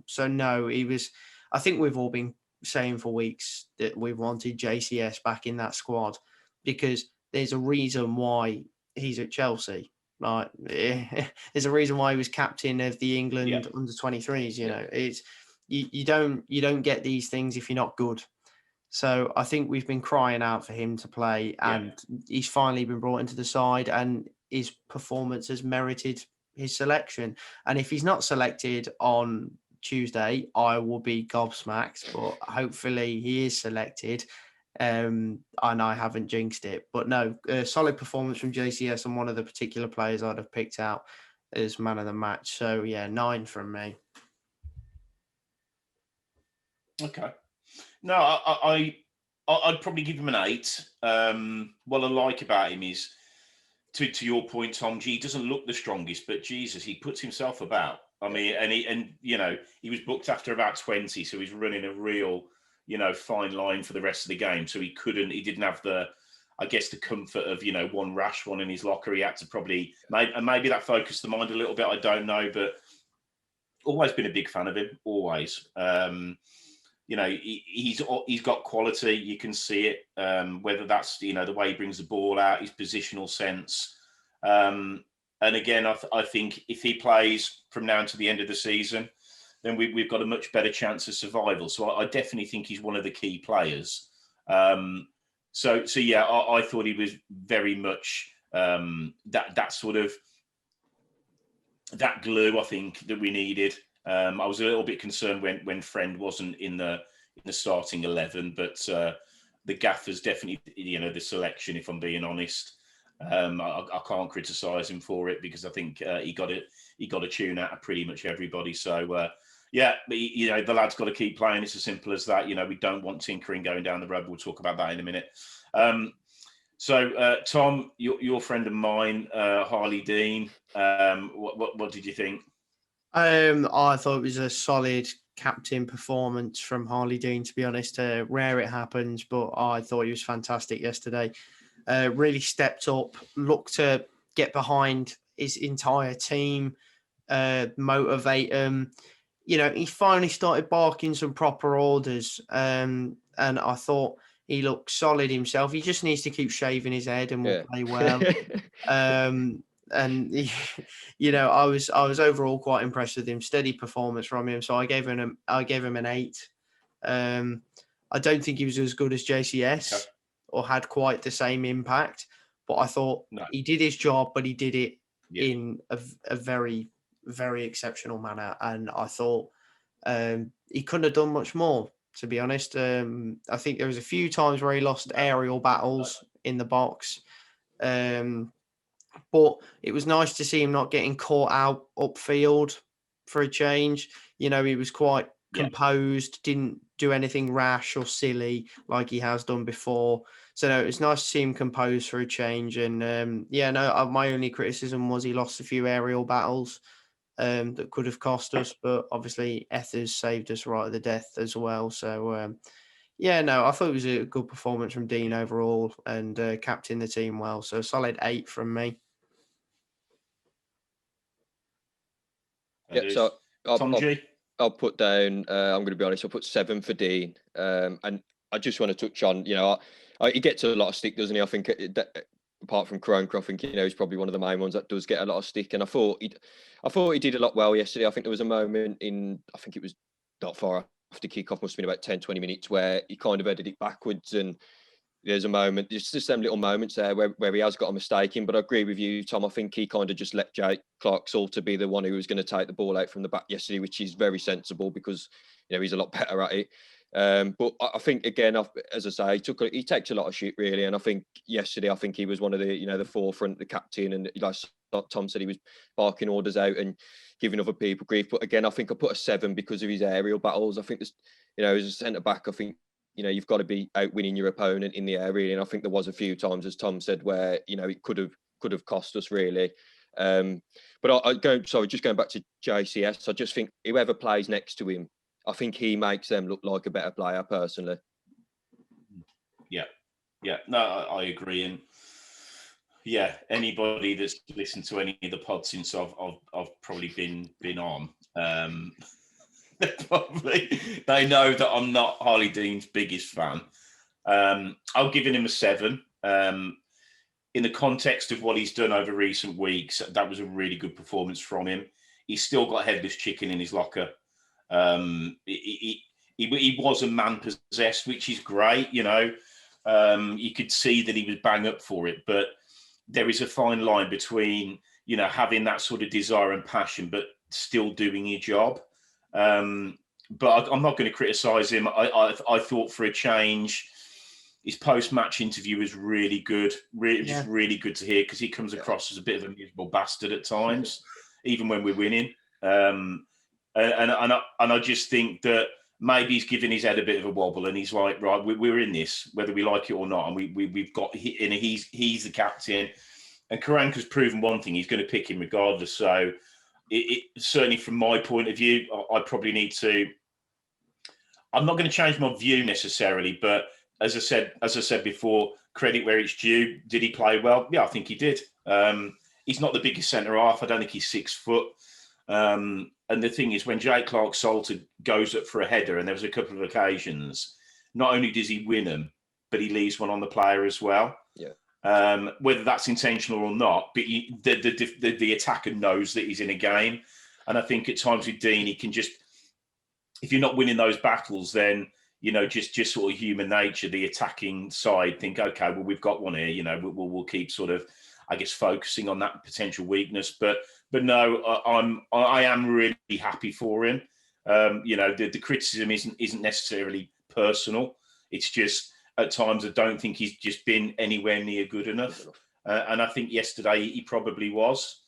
So no, I think we've all been saying for weeks that we wanted JCS back in that squad because there's a reason why he's at Chelsea. Right, there's a reason why he was captain of the England under 23s. You know, it's you don't get these things if you're not good. So I think we've been crying out for him to play, and he's finally been brought into the side, and his performance has merited his selection. And if he's not selected on Tuesday, I will be gobsmacked. But hopefully he is selected. And I haven't jinxed it, but no, solid performance from JCS and one of the particular players I'd have picked out as man of the match. So yeah, 9 from me. Okay, no, I'd probably give him an 8. What I like about him is, to your point, Tom G, he doesn't look the strongest, but Jesus, he puts himself about. I mean, and he was booked after about 20, so he's running a real fine line for the rest of the game. So he didn't have the comfort of, one rash one in his locker. He had to probably, maybe that focused the mind a little bit. I don't know, but always been a big fan of him. Always. He's got quality. You can see it, whether that's, the way he brings the ball out, his positional sense. And again, I think if he plays from now until the end of the season, then we've got a much better chance of survival. So I definitely think he's one of the key players. So yeah, I thought he was very much that sort of that glue, I think, that we needed. I was a little bit concerned when Friend wasn't in the starting 11, but the gaffer's definitely the selection, if I'm being honest. I can't criticise him for it because I think he got a tune out of pretty much everybody. So but, the lad's got to keep playing. It's as simple as that. We don't want tinkering going down the road. We'll talk about that in a minute. So Tom, your friend of mine, Harley Dean. What did you think? I thought it was a solid captain performance from Harley Dean, to be honest. Rare it happens, but I thought he was fantastic yesterday. Really stepped up, looked to get behind his entire team, motivate them. He finally started barking some proper orders, and I thought he looked solid himself. He just needs to keep shaving his head and will play well. And I was overall quite impressed with him. Steady performance from him, so I gave him an 8. I don't think he was as good as JCS or had quite the same impact, but I thought he did his job, but he did it in a very very exceptional manner. And I thought he couldn't have done much more, to be honest. I think there was a few times where he lost aerial battles in the box. But it was nice to see him not getting caught out upfield for a change. You know, he was quite composed, didn't do anything rash or silly like he has done before. So no, it's nice to see him composed for a change. And my only criticism was he lost a few aerial battles that could have cost us, but obviously Ethers saved us right at the death as well. So I thought it was a good performance from Dean overall, and captained the team well. So solid 8 from me. Yeah, so Tom G. I'll put down. I'm going to be honest. I'll put 7 for Dean, and I just want to touch on. He gets a lot of stick, doesn't he? I think apart from Kroenke, I think he's probably one of the main ones that does get a lot of stick. And I thought he did a lot well yesterday. I think there was a moment I think it was not far after kickoff, must have been about 10, 20 minutes, where he kind of headed it backwards, and there's a moment, just some little moments there where he has got a mistake in. But I agree with you, Tom. I think he kind of just let Jake Clarke-Salter be the one who was going to take the ball out from the back yesterday, which is very sensible because he's a lot better at it. But I think, again, as I say, he takes a lot of shit, really. And I think yesterday, he was one of the the forefront, the captain, and like Tom said, he was barking orders out and giving other people grief. But again, I think I put a 7 because of his aerial battles. I think this, as a centre back, I think you've got to be out winning your opponent in the air, really. And I think there was a few times, as Tom said, where it could have cost us, really. But just going back to JCS, I just think whoever plays next to him, I think he makes them look like a better player, personally. Yeah, no, I agree. And yeah, anybody that's listened to any of the pods since I've probably been on, they know that I'm not Harley Dean's biggest fan. I'll give him a 7. In the context of what he's done over recent weeks, that was a really good performance from him. He's still got headless chicken in his locker. He wasn't man possessed, which is great. You could see that he was bang up for it, but there is a fine line between having that sort of desire and passion, but still doing your job. But I'm not going to criticise him. I thought, for a change, his post-match interview was really good. Just really good to hear, because he comes across as a bit of a miserable bastard at times, even when we're winning. And I just think that maybe he's giving his head a bit of a wobble, and he's like, right, we're in this, whether we like it or not, and we've got, and he's the captain. And Karanka's proven one thing: he's going to pick him regardless. So it certainly, from my point of view, I probably need to. I'm not going to change my view necessarily, but as I said before, credit where it's due. Did he play well? Yeah, I think he did. He's not the biggest centre half. I don't think he's 6 foot. And the thing is, when Jake Clarke-Salter goes up for a header, and there was a couple of occasions, not only does he win them, but he leaves one on the player as well. Yeah. Whether that's intentional or not, but the attacker knows that he's in a game. And I think at times with Dean, he can just, if you're not winning those battles, then just sort of human nature, the attacking side think, okay, well, we've got one here. We'll keep sort of, I guess, focusing on that potential weakness. But no, I am really happy for him. The criticism isn't necessarily personal. It's just at times I don't think he's just been anywhere near good enough. And I think yesterday he probably was.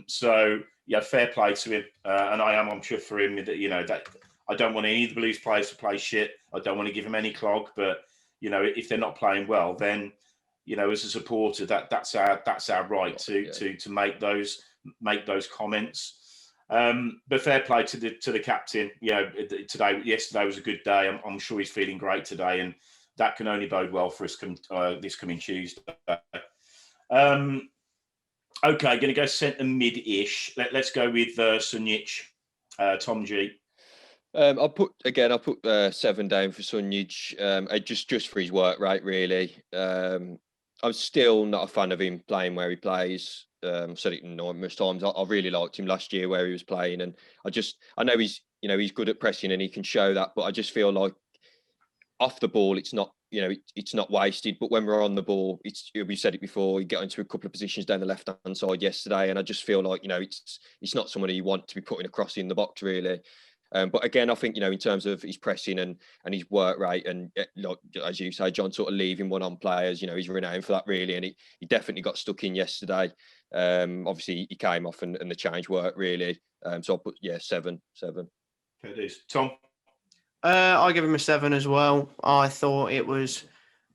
So yeah, fair play to him. And I'm chuffed for him that that I don't want any of the Blues players to play shit. I don't want to give them any clog. But if they're not playing well, then as a supporter, that's our right to make those comments. But fair play to the captain. Yesterday was a good day. I'm sure he's feeling great today, and that can only bode well for us this coming Tuesday. Okay, going to go centre mid-ish. Let's go with Sunjic, Tom G. I'll put 7 down for Sunjic, just for his work rate, really. I'm still not a fan of him playing where he plays. Said it numerous times. I really liked him last year where he was playing, and I know he's good at pressing and he can show that, but I just feel like off the ball, it's not it's not wasted. But when we're on the ball, we said it before. You get into a couple of positions down the left-hand side yesterday, and I just feel like it's not someone you want to be putting across in the box really. But again, I think in terms of his pressing and his work rate, and like as you say, John, sort of leaving one on players, he's renowned for that really, and he definitely got stuck in yesterday. Obviously, he came off and the change worked really. So I'll put 7. Fair dues. Tom? I give him a 7 as well. I thought it was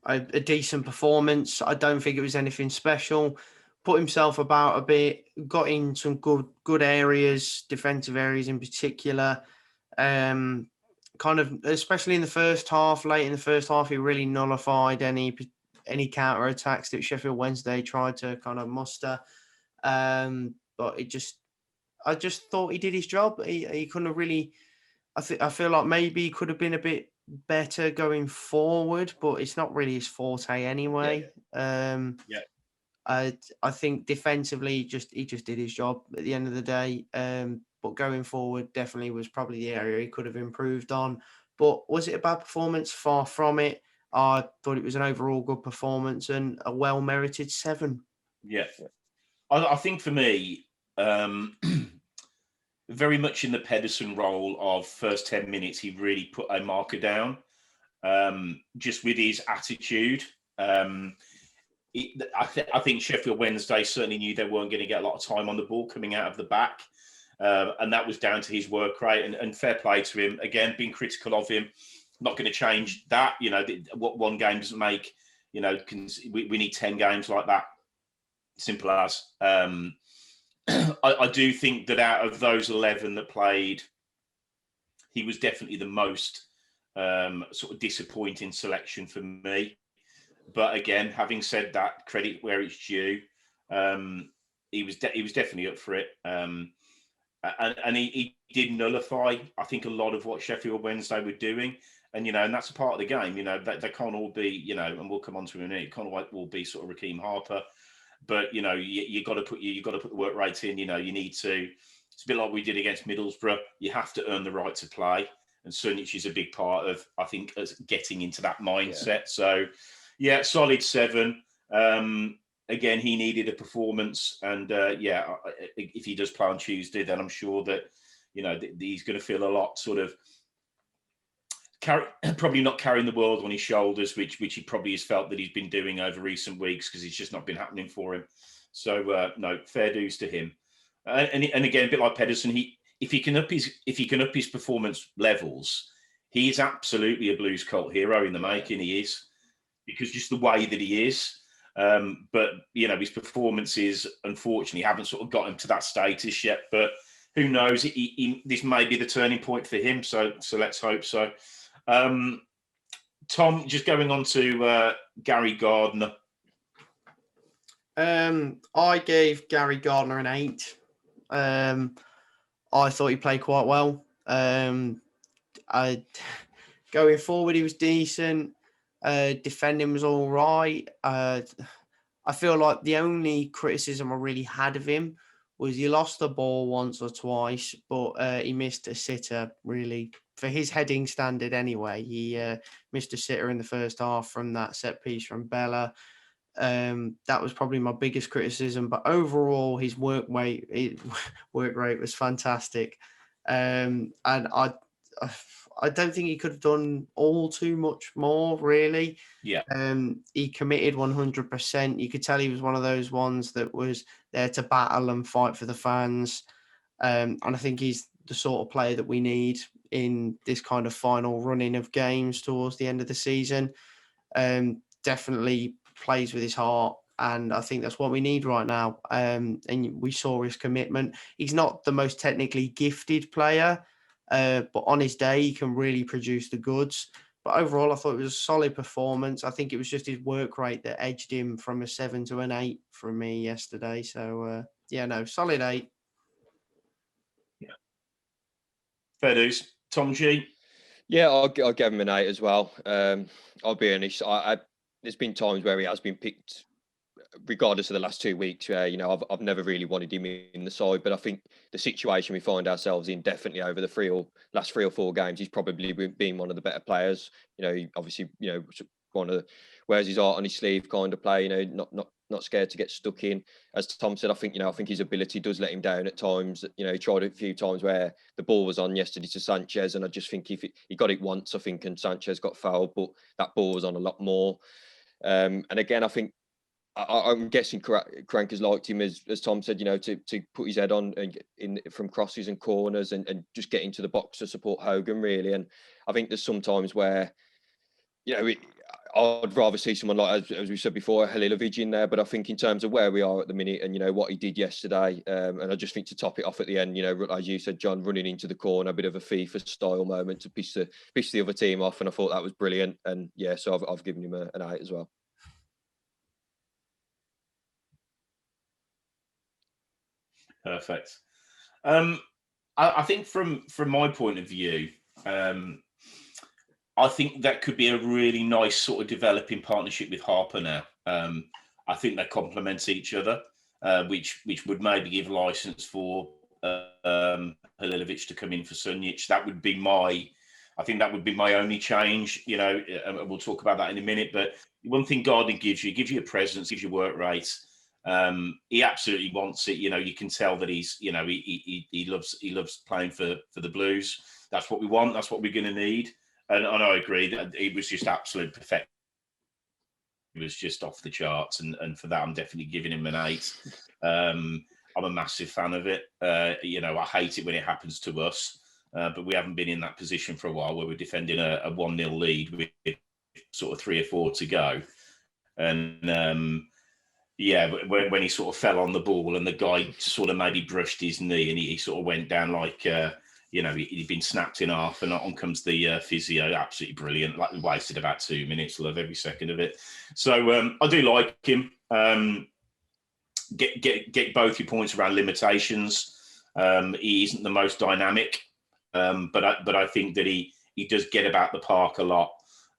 a decent performance. I don't think it was anything special. Put himself about a bit, got in some good areas, defensive areas in particular. Kind of, especially in the first half, late in the first half, he really nullified any counter attacks that Sheffield Wednesday tried to kind of muster. But I just thought he did his job. He couldn't have really. I feel like maybe he could have been a bit better going forward, but it's not really his forte anyway. Yeah. I think defensively, he just did his job at the end of the day. But going forward, definitely was probably the area he could have improved on. But was it a bad performance? Far from it. I thought it was an overall good performance and a well-merited 7. Yeah. I think for me, very much in the Pedersen role of first 10 minutes, he really put a marker down, just with his attitude. I think Sheffield Wednesday certainly knew they weren't going to get a lot of time on the ball coming out of the back. And that was down to his work rate, and fair play to him. Again, being critical of him, not going to change that. What one game doesn't make, we need 10 games like that. Simple as. I do think that out of those 11 that played, he was definitely the most sort of disappointing selection for me. But again, having said that, credit where it's due. He was definitely up for it. And he did nullify, I think, a lot of what Sheffield Wednesday were doing. And, and that's a part of the game. They can't all be, and we'll come on to it in a minute, can't all be sort of Rakeem Harper. But, you got to put the work rate in. You need to. It's a bit like we did against Middlesbrough. You have to earn the right to play. And Sunic is a big part of, I think, us getting into that mindset. Yeah. So, solid 7. Again, he needed a performance, and if he does play on Tuesday, then I'm sure that he's going to feel a lot sort of probably not carrying the world on his shoulders, which he probably has felt that he's been doing over recent weeks because it's just not been happening for him. So no, fair dues to him. And again, a bit like Pedersen, if he can up his performance levels, he is absolutely a Blues cult hero in the making. He is, because just the way that he is. But his performances unfortunately haven't sort of got him to that status yet. But who knows? This may be the turning point for him. So let's hope so. Tom, just going on to Gary Gardner. I gave Gary Gardner an 8. I thought he played quite well. Going forward, he was decent. Defending was all right. I feel like the only criticism I really had of him was he lost the ball once or twice, but he missed a sitter, really. For his heading standard anyway, he missed a sitter in the first half from that set piece from Bella. That was probably my biggest criticism, but overall his work rate was fantastic. And I don't think he could have done all too much more, really. Yeah. He committed 100%. You could tell he was one of those ones that was there to battle and fight for the fans. And I think he's the sort of player that we need in this kind of final running of games towards the end of the season. Definitely plays with his heart, and I think that's what we need right now. And we saw his commitment. He's not the most technically gifted player, but on his day, he can really produce the goods. But overall, I thought it was a solid performance. I think it was just his work rate that edged him from a 7 to an 8 from me yesterday. So, solid 8. Yeah. Fair dues. Tom G? Yeah, I'll give him an 8 as well. I'll be honest. There's been times where he has been picked, regardless of the last 2 weeks, where I've never really wanted him in the side. But I think the situation we find ourselves in, definitely over the last 3 or 4 games, he's probably been one of the better players. Obviously, kind of wears his heart on his sleeve kind of play. Not scared to get stuck in. As Tom said, I think his ability does let him down at times. He tried it a few times where the ball was on yesterday to Sanchez, and I just think if he got it once, I think, and Sanchez got fouled, but that ball was on a lot more. And again, I think I'm guessing Crank has liked him, as Tom said, to put his head on and from crosses and corners and just get into the box to support Hogan, really. And I think there's sometimes where, I'd rather see someone like, as we said before, Halilovic in there. But I think in terms of where we are at the minute and, what he did yesterday, and I just think to top it off at the end, as you said, John, running into the corner, a bit of a FIFA style moment to piss the other team off. And I thought that was brilliant. And yeah, so I've given him an 8 as well. Perfect. I think from my point of view, I think that could be a really nice sort of developing partnership with Harper now. I think they complement each other, which would maybe give license for Halilovic to come in for Sunjic. I think that would be my only change, and we'll talk about that in a minute. But one thing Gardner gives you a presence, gives you work rate. He absolutely wants it. You can tell that he loves playing for the Blues. That's what we want. That's what we're going to need. And I agree that it was just absolute perfection. It was just off the charts, and for that, I'm definitely giving him an 8. I'm a massive fan of it. I hate it when it happens to us, but we haven't been in that position for a while where we're defending a 1-0 lead with sort of 3 or 4 to go, and when he sort of fell on the ball and the guy sort of maybe brushed his knee and he sort of went down like, he'd been snapped in half, and on comes the physio. Absolutely brilliant. Like, we wasted about 2 minutes. Love every second of it. So I do like him. Get both your points around limitations. He isn't the most dynamic, but I think that he does get about the park a lot.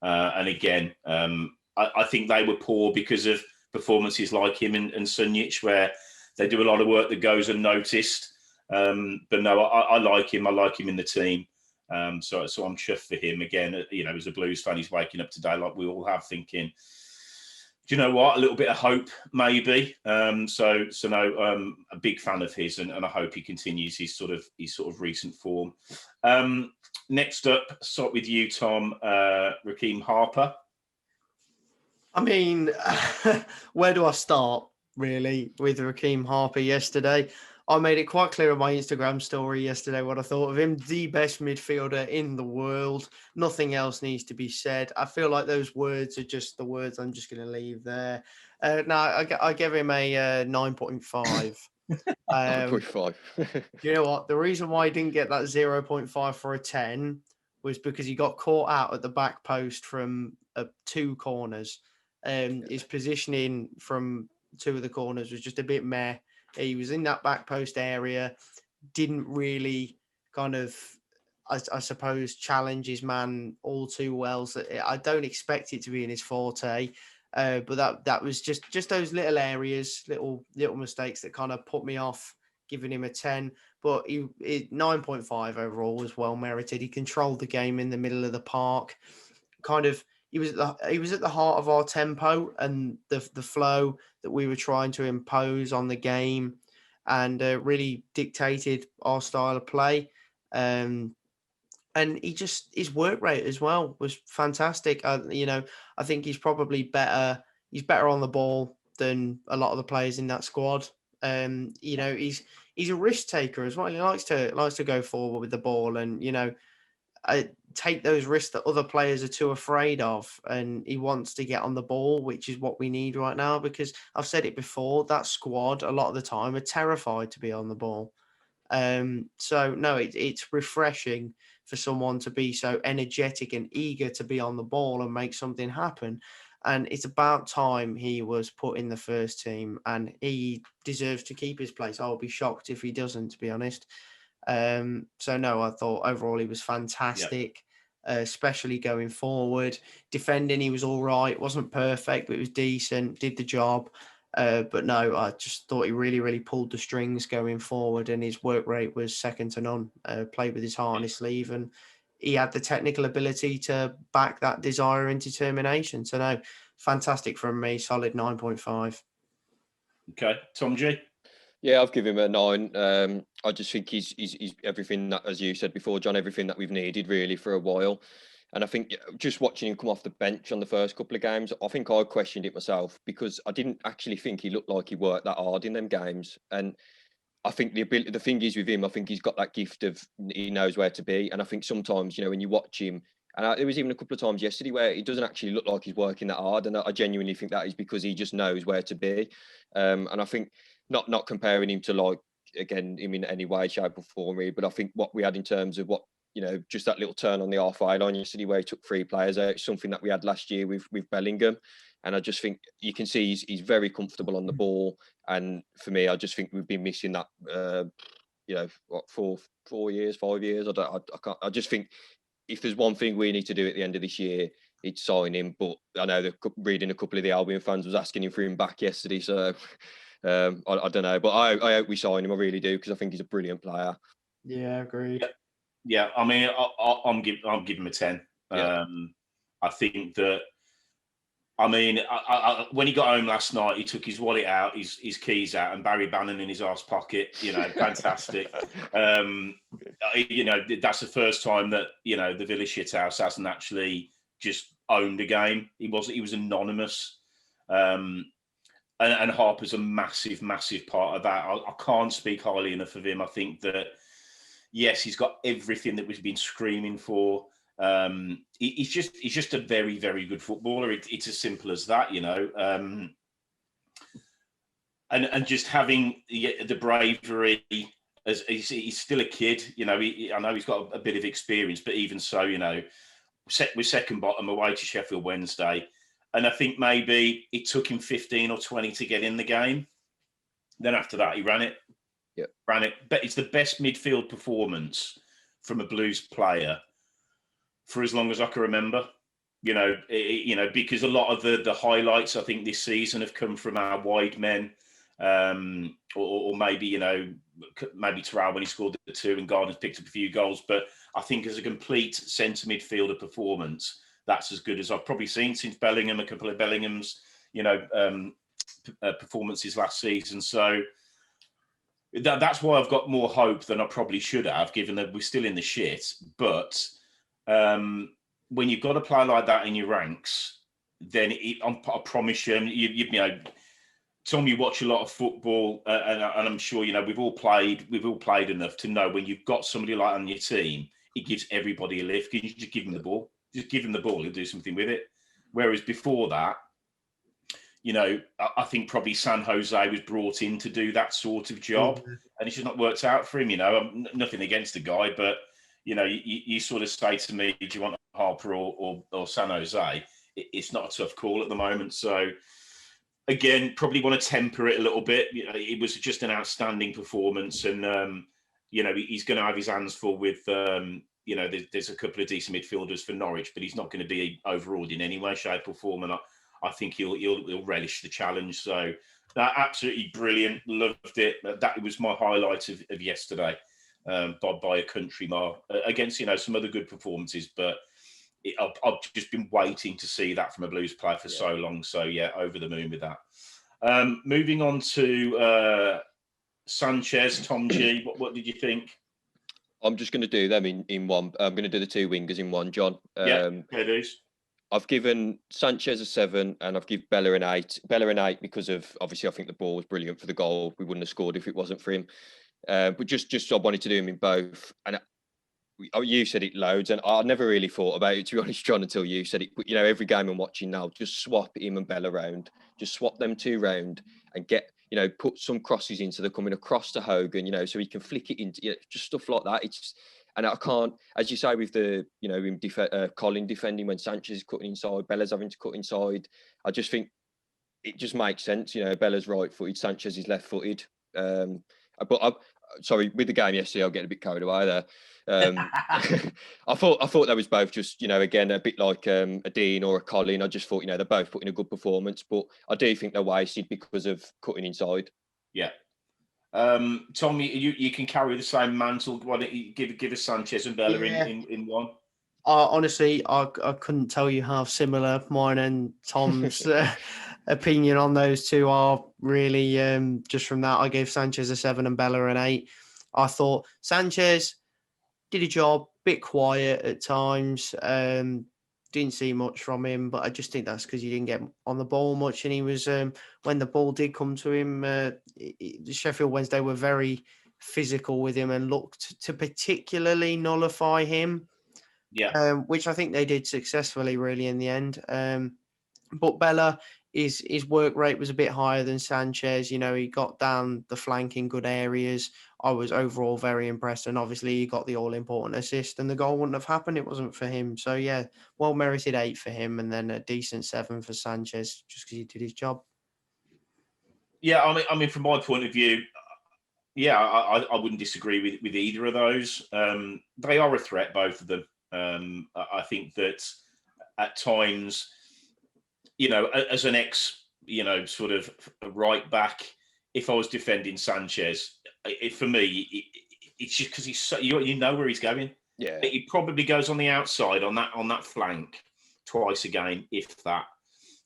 And again, I think they were poor because of performances like him and Sunjic, where they do a lot of work that goes unnoticed. But no, I like him. I like him in the team. So I'm chuffed for him. Again, as a Blues fan, he's waking up today like we all have, thinking, do you know what? A little bit of hope, maybe. So no, a big fan of his, and I hope he continues his sort of recent form. Next up, start with you, Tom. Rakeem Harper. I mean, where do I start, really, with Rakeem Harper yesterday? I made it quite clear on my Instagram story yesterday what I thought of him. The best midfielder in the world. Nothing else needs to be said. I feel like those words are just the words I'm just going to leave there. I gave him a 9.5. 9.5. You know what? The reason why he didn't get that 0.5 for a 10 was because he got caught out at the back post from 2 corners. His positioning from 2 of the corners was just a bit meh. He was in that back post area, didn't really kind of, I suppose, challenge his man all too well. So I don't expect it to be in his forte, but that was just those little areas, little mistakes that kind of put me off giving him a 10. But 9.5 overall was well merited. He controlled the game in the middle of the park. He was at the heart of our tempo and the flow that we were trying to impose on the game, and really dictated our style of play. And his work rate as well was fantastic. I think he's probably better. He's better on the ball than a lot of the players in that squad. He's a risk taker as well. He likes to go forward with the ball, and take those risks that other players are too afraid of, and he wants to get on the ball, which is what we need right now, because I've said it before, that squad a lot of the time are terrified to be on the ball. So no, it's refreshing for someone to be so energetic and eager to be on the ball and make something happen. And it's about time he was put in the first team, and he deserves to keep his place. I'll be shocked if he doesn't, to be honest. So no, I thought overall he was fantastic, especially going forward. Defending, he was all right. Wasn't perfect, but it was decent. Did the job. But no, I just thought he really, really pulled the strings going forward, and his work rate was second to none. Played with his heart on his sleeve, and he had the technical ability to back that desire and determination. So no, fantastic from me. Solid 9.5. Okay, Tom G. Yeah, I've given him a 9. I just think he's everything that, as you said before, John, everything that we've needed really for a while. And I think just watching him come off the bench on the first couple of games, I think I questioned it myself because I didn't actually think he looked like he worked that hard in them games. And I think the thing is with him, I think he's got that gift of he knows where to be. And I think sometimes, when you watch him, and there was even a couple of times yesterday where it doesn't actually look like he's working that hard. And I genuinely think that is because he just knows where to be. And I think not comparing him to again, him in any way, shape or form, really, but I think what we had in terms of what, just that little turn on the halfway line yesterday where he took 3 players out, something that we had last year with Bellingham. And I just think you can see he's very comfortable on the ball. And for me, I just think we've been missing that, 4 years, 5 years. I just think if there's one thing we need to do at the end of this year, it's sign him. But I know reading a couple of the Albion fans was asking him for him back yesterday. So I don't know. But I hope we sign him. I really do, because I think he's a brilliant player. Yeah, agreed. Yeah, I mean, I'm giving him a 10. Yeah. I think that, I mean, when he got home last night, he took his wallet out, his keys out, and Barry Bannon in his arse pocket. Fantastic. That's the first time that the Villa shithouse hasn't actually just owned a game. He was anonymous, and Harper's a massive, massive part of that. I can't speak highly enough of him. I think that, yes, he's got everything that we've been screaming for. He's just a very, very good footballer. It's as simple as that, and just having the bravery. As he's still a kid, I know he's got a bit of experience, but even so, we're second bottom away to Sheffield Wednesday, and I think maybe it took him 15 or 20 to get in the game. Then after that, he ran it. Ran it. But it's the best midfield performance from a Blues player for as long as I can remember. Because a lot of the highlights I think this season have come from our wide men, or maybe maybe Terrell when he scored the 2 and Gardner's picked up a few goals. But I think as a complete centre midfielder performance, that's as good as I've probably seen since Bellingham, a couple of Bellingham's performances last season. So that's why I've got more hope than I probably should have, given that we're still in the shit. But when you've got a player like that in your ranks, then I promise you, Tom, you watch a lot of football, and I'm sure we've all played enough to know when you've got somebody like on your team, it gives everybody a lift. You just give him the ball, he'll do something with it. Whereas before that, I think probably San Jose was brought in to do that sort of job, and it's just not worked out for him. I'm nothing against the guy, but you sort of say to me, do you want Harper or San Jose? It's not a tough call at the moment. So again, probably want to temper it a little bit. It was just an outstanding performance, and he's going to have his hands full with. There's a couple of decent midfielders for Norwich, but he's not going to be overawed in any way, shape, or form. And I think he'll relish the challenge. So that absolutely brilliant. Loved it. That was my highlight of yesterday, by a country mile against some other good performances. But I've just been waiting to see that from a Blues player for so long. So yeah, over the moon with that. Moving on to Sanchez, Tom G. What did you think? I'm just going to do them in one. I'm going to do the 2 wingers in one, John. I've given Sanchez a 7 and I've given Bella an 8. Bella an 8 because of, obviously, I think the ball was brilliant for the goal. We wouldn't have scored if it wasn't for him. But just I wanted to do him in both. And you said it loads, and I never really thought about it, to be honest, John, until you said it. But, every game I'm watching now, just swap him and Bella around. Just swap them 2 round and get, put some crosses into the coming across to Hogan, so he can flick it into, just stuff like that. And I can't, as you say, with the, Colin defending when Sanchez is cutting inside, Bella's having to cut inside. I just think it just makes sense. Bella's right-footed, Sanchez is left-footed. But sorry, with the game yesterday, I'll get a bit carried away there. I thought that was both just, again, a bit like a Dean or a Colin. I just thought, they're both putting a good performance, but I do think they're wasted because of cutting inside. Yeah. Tom, you can carry the same mantle. Why don't you give us Sanchez and Bella in one? Honestly, I couldn't tell you how similar mine and Tom's opinion on those two are. Really, just from that, I gave Sanchez a 7 and Bella an 8. I thought Sanchez did a job, bit quiet at times. Didn't see much from him, but I just think that's because he didn't get on the ball much, and he was when the ball did come to him, Sheffield Wednesday were very physical with him and looked to particularly nullify him. Yeah. Which I think they did successfully, really, in the end. But Bella, his work rate was a bit higher than Sanchez. You know, he got down the flank in good areas. I was overall very impressed, and obviously he got the all-important assist, and the goal wouldn't have happened. It wasn't for him. So yeah, well-merited 8 for him, and then a decent 7 for Sanchez, just because he did his job. Yeah, I mean, from my point of view, yeah, I wouldn't disagree with either of those. They are a threat, both of them. I think that at times, you know, as an ex, you know, sort of right back, if I was defending Sanchez, for me, it's just because he's so, you know where he's going. Yeah, He probably goes on the outside on that flank twice a game, if that.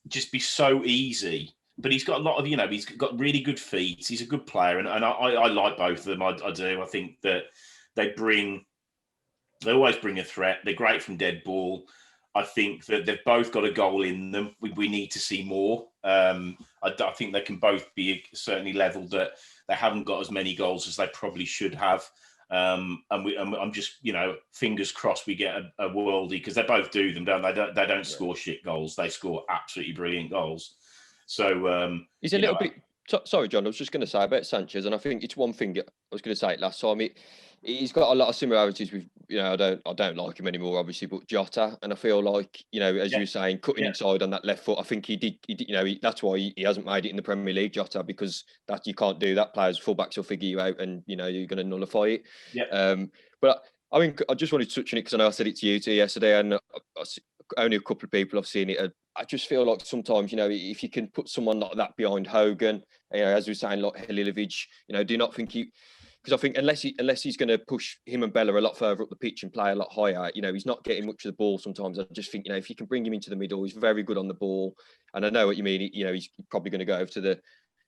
Just be so easy. But he's got a lot of, you know, he's got really good feet. He's a good player, and I like both of them. I do. I think that they always bring a threat. They're great from dead ball. I think that they've both got a goal in them. We need to see more. I think they can both be certainly level that they haven't got as many goals as they probably should have. And I'm just, you know, fingers crossed we get a worldie, because they both do them, don't they? They don't score shit goals. They score absolutely brilliant goals. So he's a little bit. Sorry, John. I was just going to say about Sanchez, and I think it's one thing I was going to say it last time. He's got a lot of similarities with, you know, I don't like him anymore, obviously, but Jota, and I feel like, you know, as you were saying, cutting inside on that left foot. I think he did you know, that's why he hasn't made it in the Premier League, Jota, because that you can't do that. Players, fullbacks will figure you out, and you know you're going to nullify it. Yeah. But I mean, I just wanted to touch on it because I know I said it to you two yesterday, and only a couple of people have seen it. I just feel like sometimes, you know, if you can put someone like that behind Hogan, you know, as we were saying, like Halilovic, you know, do you not think because I think unless he's going to push him and Bella a lot further up the pitch and play a lot higher, you know, he's not getting much of the ball sometimes. I just think, you know, if you can bring him into the middle, he's very good on the ball. And I know what you mean, you know, he's probably going to go over to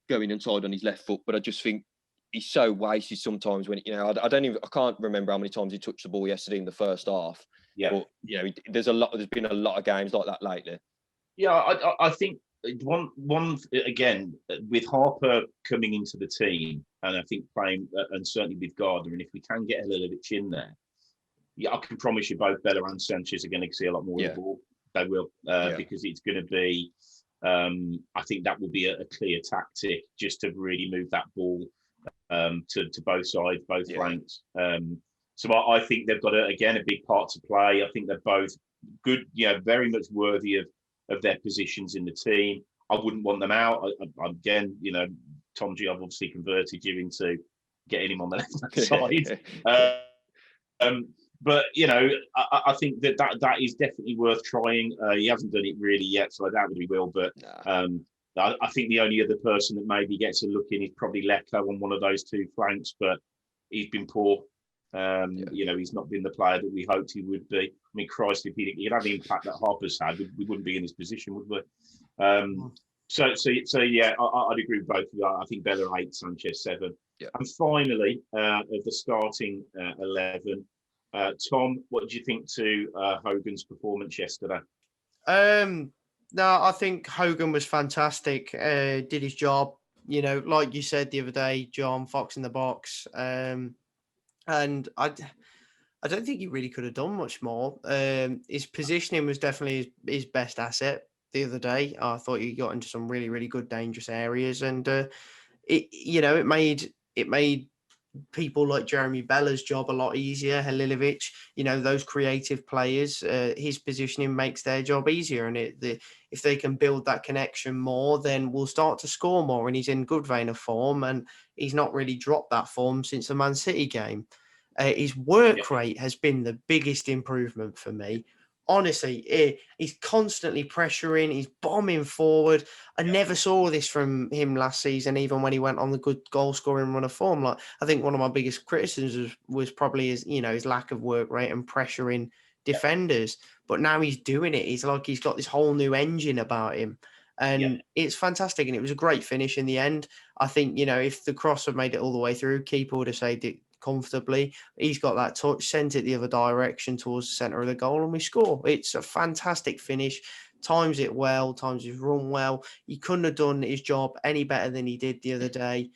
going inside on his left foot, but I just think he's so wasted sometimes when, you know, I can't remember how many times he touched the ball yesterday in the first half. Yeah. But, you know, there's been a lot of games like that lately. Yeah, I think one again with Harper coming into the team, and I think playing, and certainly with Gardner, and if we can get Halilovic in there, yeah, I can promise you both Bella and Sanchez are going to see a lot more of the ball. They will, because it's going to be. I think that will be a clear tactic, just to really move that ball to both sides, both flanks. So I think they've got a big part to play. I think they're both good, very much worthy of their positions in the team. I wouldn't want them out. Again, Tom G, I've obviously converted you into getting him on the left side. But I think that is definitely worth trying. He hasn't done it really yet, so I doubt that he will. But I think the only other person that maybe gets a look in is probably Lecco on one of those two flanks, but he's been poor. He's not been the player that we hoped he would be. I mean, Christ, if he'd had the impact that Harper's had, we wouldn't be in this position, would we? So yeah, I'd agree with both of you. I think Bella 8, Sanchez 7. Yeah. And finally, of the starting 11, Tom, what did you think to Hogan's performance yesterday? No, I think Hogan was fantastic. Did his job. Like you said the other day, John, Fox in the box. And I don't think he really could have done much more. His positioning was definitely his best asset the other day. I thought he got into some really, really good, dangerous areas, and it made people like Jeremy Bella's job a lot easier. Halilovic, those creative players, his positioning makes their job easier, and if they can build that connection more, then we'll start to score more. And he's in good vein of form, and he's not really dropped that form since the Man City game. His work rate has been the biggest improvement for me. Honestly, he's constantly pressuring, he's bombing forward. I never saw this from him last season, even when he went on the good goal-scoring run of form. Like, I think one of my biggest criticisms was probably his lack of work rate and pressuring defenders. But now he's doing it. He's like he's got this whole new engine about him. And it's fantastic. And it was a great finish in the end. I think, if the cross had made it all the way through, keeper would have saved it comfortably. He's got that touch, sent it the other direction towards the centre of the goal, and we score. It's a fantastic finish. Times it well, times he's run well. He couldn't have done his job any better than he did the other day.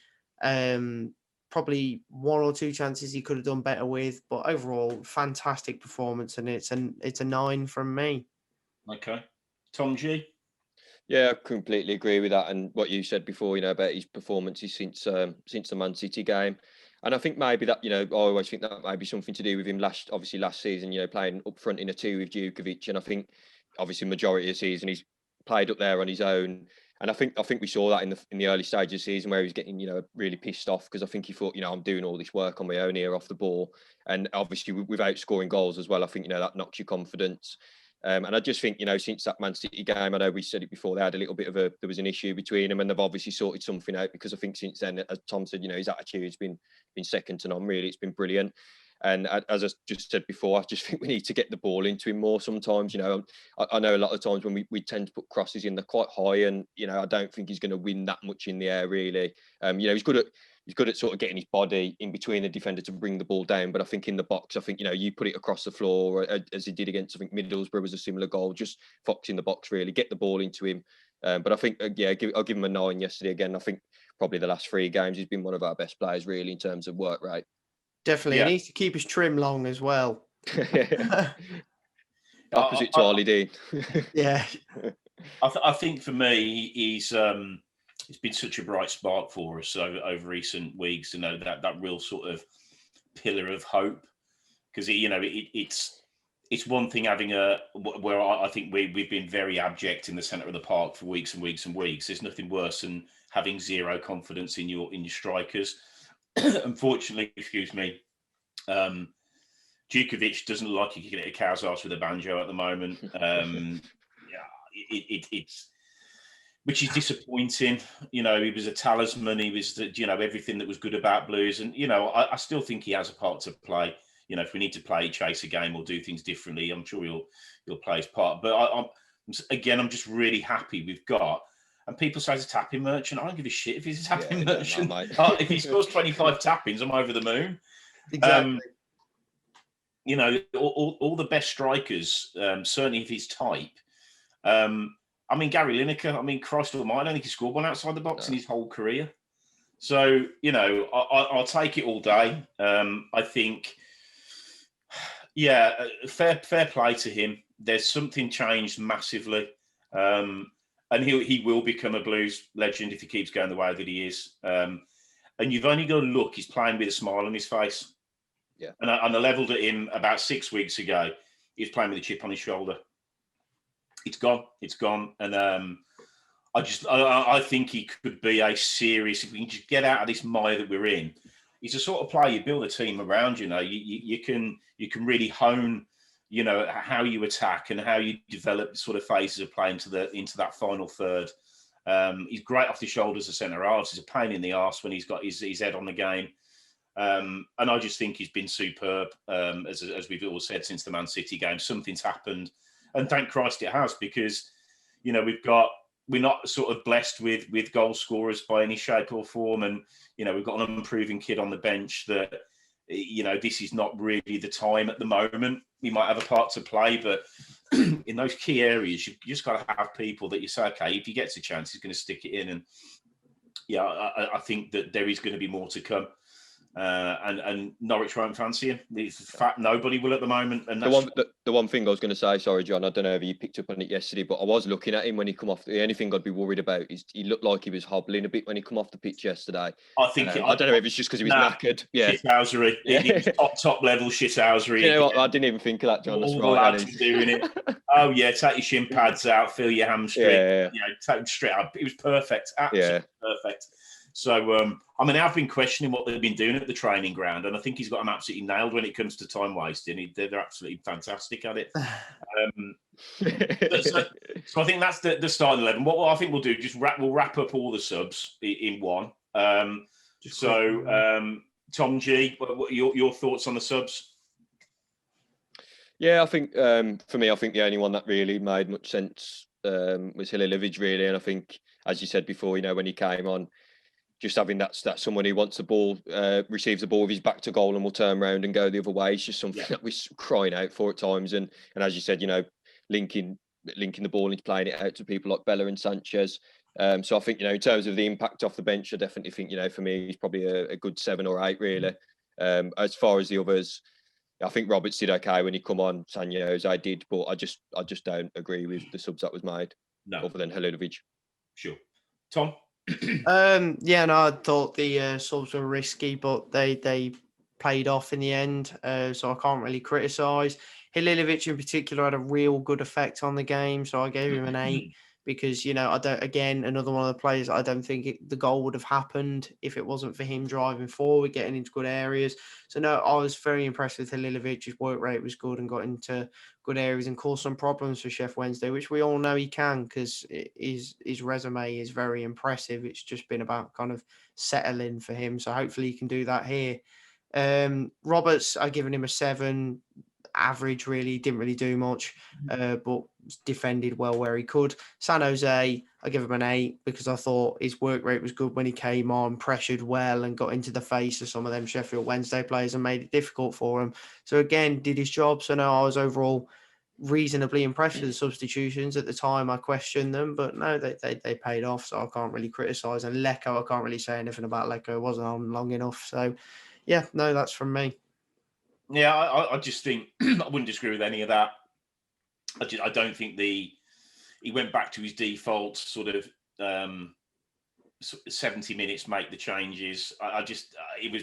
Probably one or two chances he could have done better with, but overall, fantastic performance, and it's a 9 from me. Okay. Tom G? Yeah, I completely agree with that, and what you said before, about his performances since the Man City game. And I think maybe that, I always think that might be something to do with him last season, playing up front in a 2 with Djukovic. And I think obviously majority of the season he's played up there on his own. And I think we saw that in the early stages of the season where he was getting, really pissed off because I think he thought, I'm doing all this work on my own here off the ball. And obviously without scoring goals as well, I think, that knocks your confidence. And I just think, since that Man City game, I know we said it before, they had a little bit of there was an issue between them, and they've obviously sorted something out, because I think since then, as Tom said, his attitude's been second to none, really. It's been brilliant. And as I just said before, I just think we need to get the ball into him more sometimes. I know a lot of times when we tend to put crosses in, they're quite high, and, I don't think he's going to win that much in the air, really. He's good at sort of getting his body in between the defender to bring the ball down. But I think in the box, I think, you put it across the floor, as he did against, I think Middlesbrough was a similar goal, just fox in the box, really, get the ball into him. But I think, I'll give him a 9 yesterday again. I think probably the last 3 games, he's been one of our best players, really, in terms of work rate. Definitely. He needs to keep his trim long as well. Opposite to Ollie Dean. Yeah. I think for me, he's it's been such a bright spark for us over recent weeks. That real sort of pillar of hope, because it's one thing having where I think we've been very abject in the centre of the park for weeks and weeks and weeks. There's nothing worse than having zero confidence in your strikers. Unfortunately, Djukovic doesn't look like he can hit a cow's arse with a banjo at the moment. It's which is disappointing. He was a talisman. He was everything that was good about Blues, and I still think he has a part to play. If we need to play chase a game or do things differently, I'm sure he'll play his part. But I'm just really happy we've got. And people say he's a tapping merchant. I don't give a shit if he's a tapping merchant. If he scores 25 tappings, I'm over the moon. Exactly. All the best strikers, certainly if he's type. Gary Lineker, Christ almighty, I don't think he scored one outside the box in his whole career. So, I'll take it all day. I think, fair play to him. There's something changed massively. And he will become a Blues legend if he keeps going the way that he is. And you've only got to look, he's playing with a smile on his face. Yeah. And I levelled at him about 6 weeks ago. He was playing with a chip on his shoulder. It's gone. And I think he could be a serious, if we can just get out of this mire that we're in. He's a sort of player you build a team around. You can really hone how you attack and how you develop sort of phases of play into that final third. He's great off the shoulders of centre halves. He's a pain in the arse when he's got his head on the game. And I just think he's been superb, as we've all said since the Man City game. Something's happened, and thank Christ it has, because we're not sort of blessed with goal scorers by any shape or form, and we've got an unproven kid on the bench that this is not really the time at the moment. He might have a part to play, but in those key areas, you just got to have people that you say, okay, if he gets a chance, he's going to stick it in. And I think that there is going to be more to come. And Norwich won't fancy him. It's fact, nobody will at the moment. And that's the one thing I was going to say, sorry, John, I don't know if you picked up on it yesterday, but I was looking at him when he come off. The only thing I'd be worried about is he looked like he was hobbling a bit when he come off the pitch yesterday. I don't know if it's just because he was knackered. Yeah, shithousery. It was top level shithousery. You know what? I didn't even think of that, John. That's all the lads were doing it. Oh yeah, take your shin pads out, feel your hamstring. Yeah. Take them straight up. It was perfect. Absolutely perfect. So, I've been questioning what they've been doing at the training ground, and I think he's got them absolutely nailed when it comes to time wasting. They're absolutely fantastic at it. So I think that's the starting 11. What I think we'll do, we'll wrap up all the subs in one. Tom G, what your thoughts on the subs? Yeah, I think for me, I think the only one that really made much sense was Halilovic, really. And I think, as you said before, when he came on, just having that someone who wants the ball, receives the ball with his back to goal and will turn around and go the other way. It's just something that we're crying out for at times. And as you said, linking the ball and playing it out to people like Bella and Sanchez. So I think, in terms of the impact off the bench, I definitely think, for me, he's probably a good 7 or 8, really. As far as the others, I think Roberts did okay when he come on. Sanyo's I did, but I just don't agree with the subs that was made. No. Other than Halilovic. Sure. Tom? Yeah, no, I thought the subs were risky, but they paid off in the end, so I can't really criticise. Halilovic in particular had a real good effect on the game, so I gave him an 8 because, I don't, again, another one of the players, I don't think the goal would have happened if it wasn't for him driving forward, getting into good areas. So, no, I was very impressed with Halilovic. His work rate was good and got into good areas and caused some problems for Sheff Wednesday, which we all know he can because his resume is very impressive. It's just been about kind of settling for him. So hopefully he can do that here. Roberts, I've given him a 7, average really, didn't really do much, but defended well where he could. San Jose, I give him an 8 because I thought his work rate was good when he came on, pressured well and got into the face of some of them Sheffield Wednesday players and made it difficult for him. So again, did his job. So no, I was overall reasonably impressed with the substitutions. At the time I questioned them, but no, they paid off, so I can't really criticise. And Lecco, I can't really say anything about Lecco. It wasn't on long enough. So yeah, no, that's from me. Yeah, I just think I wouldn't disagree with any of that. I don't think he went back to his default sort of 70 minutes, make the changes. It was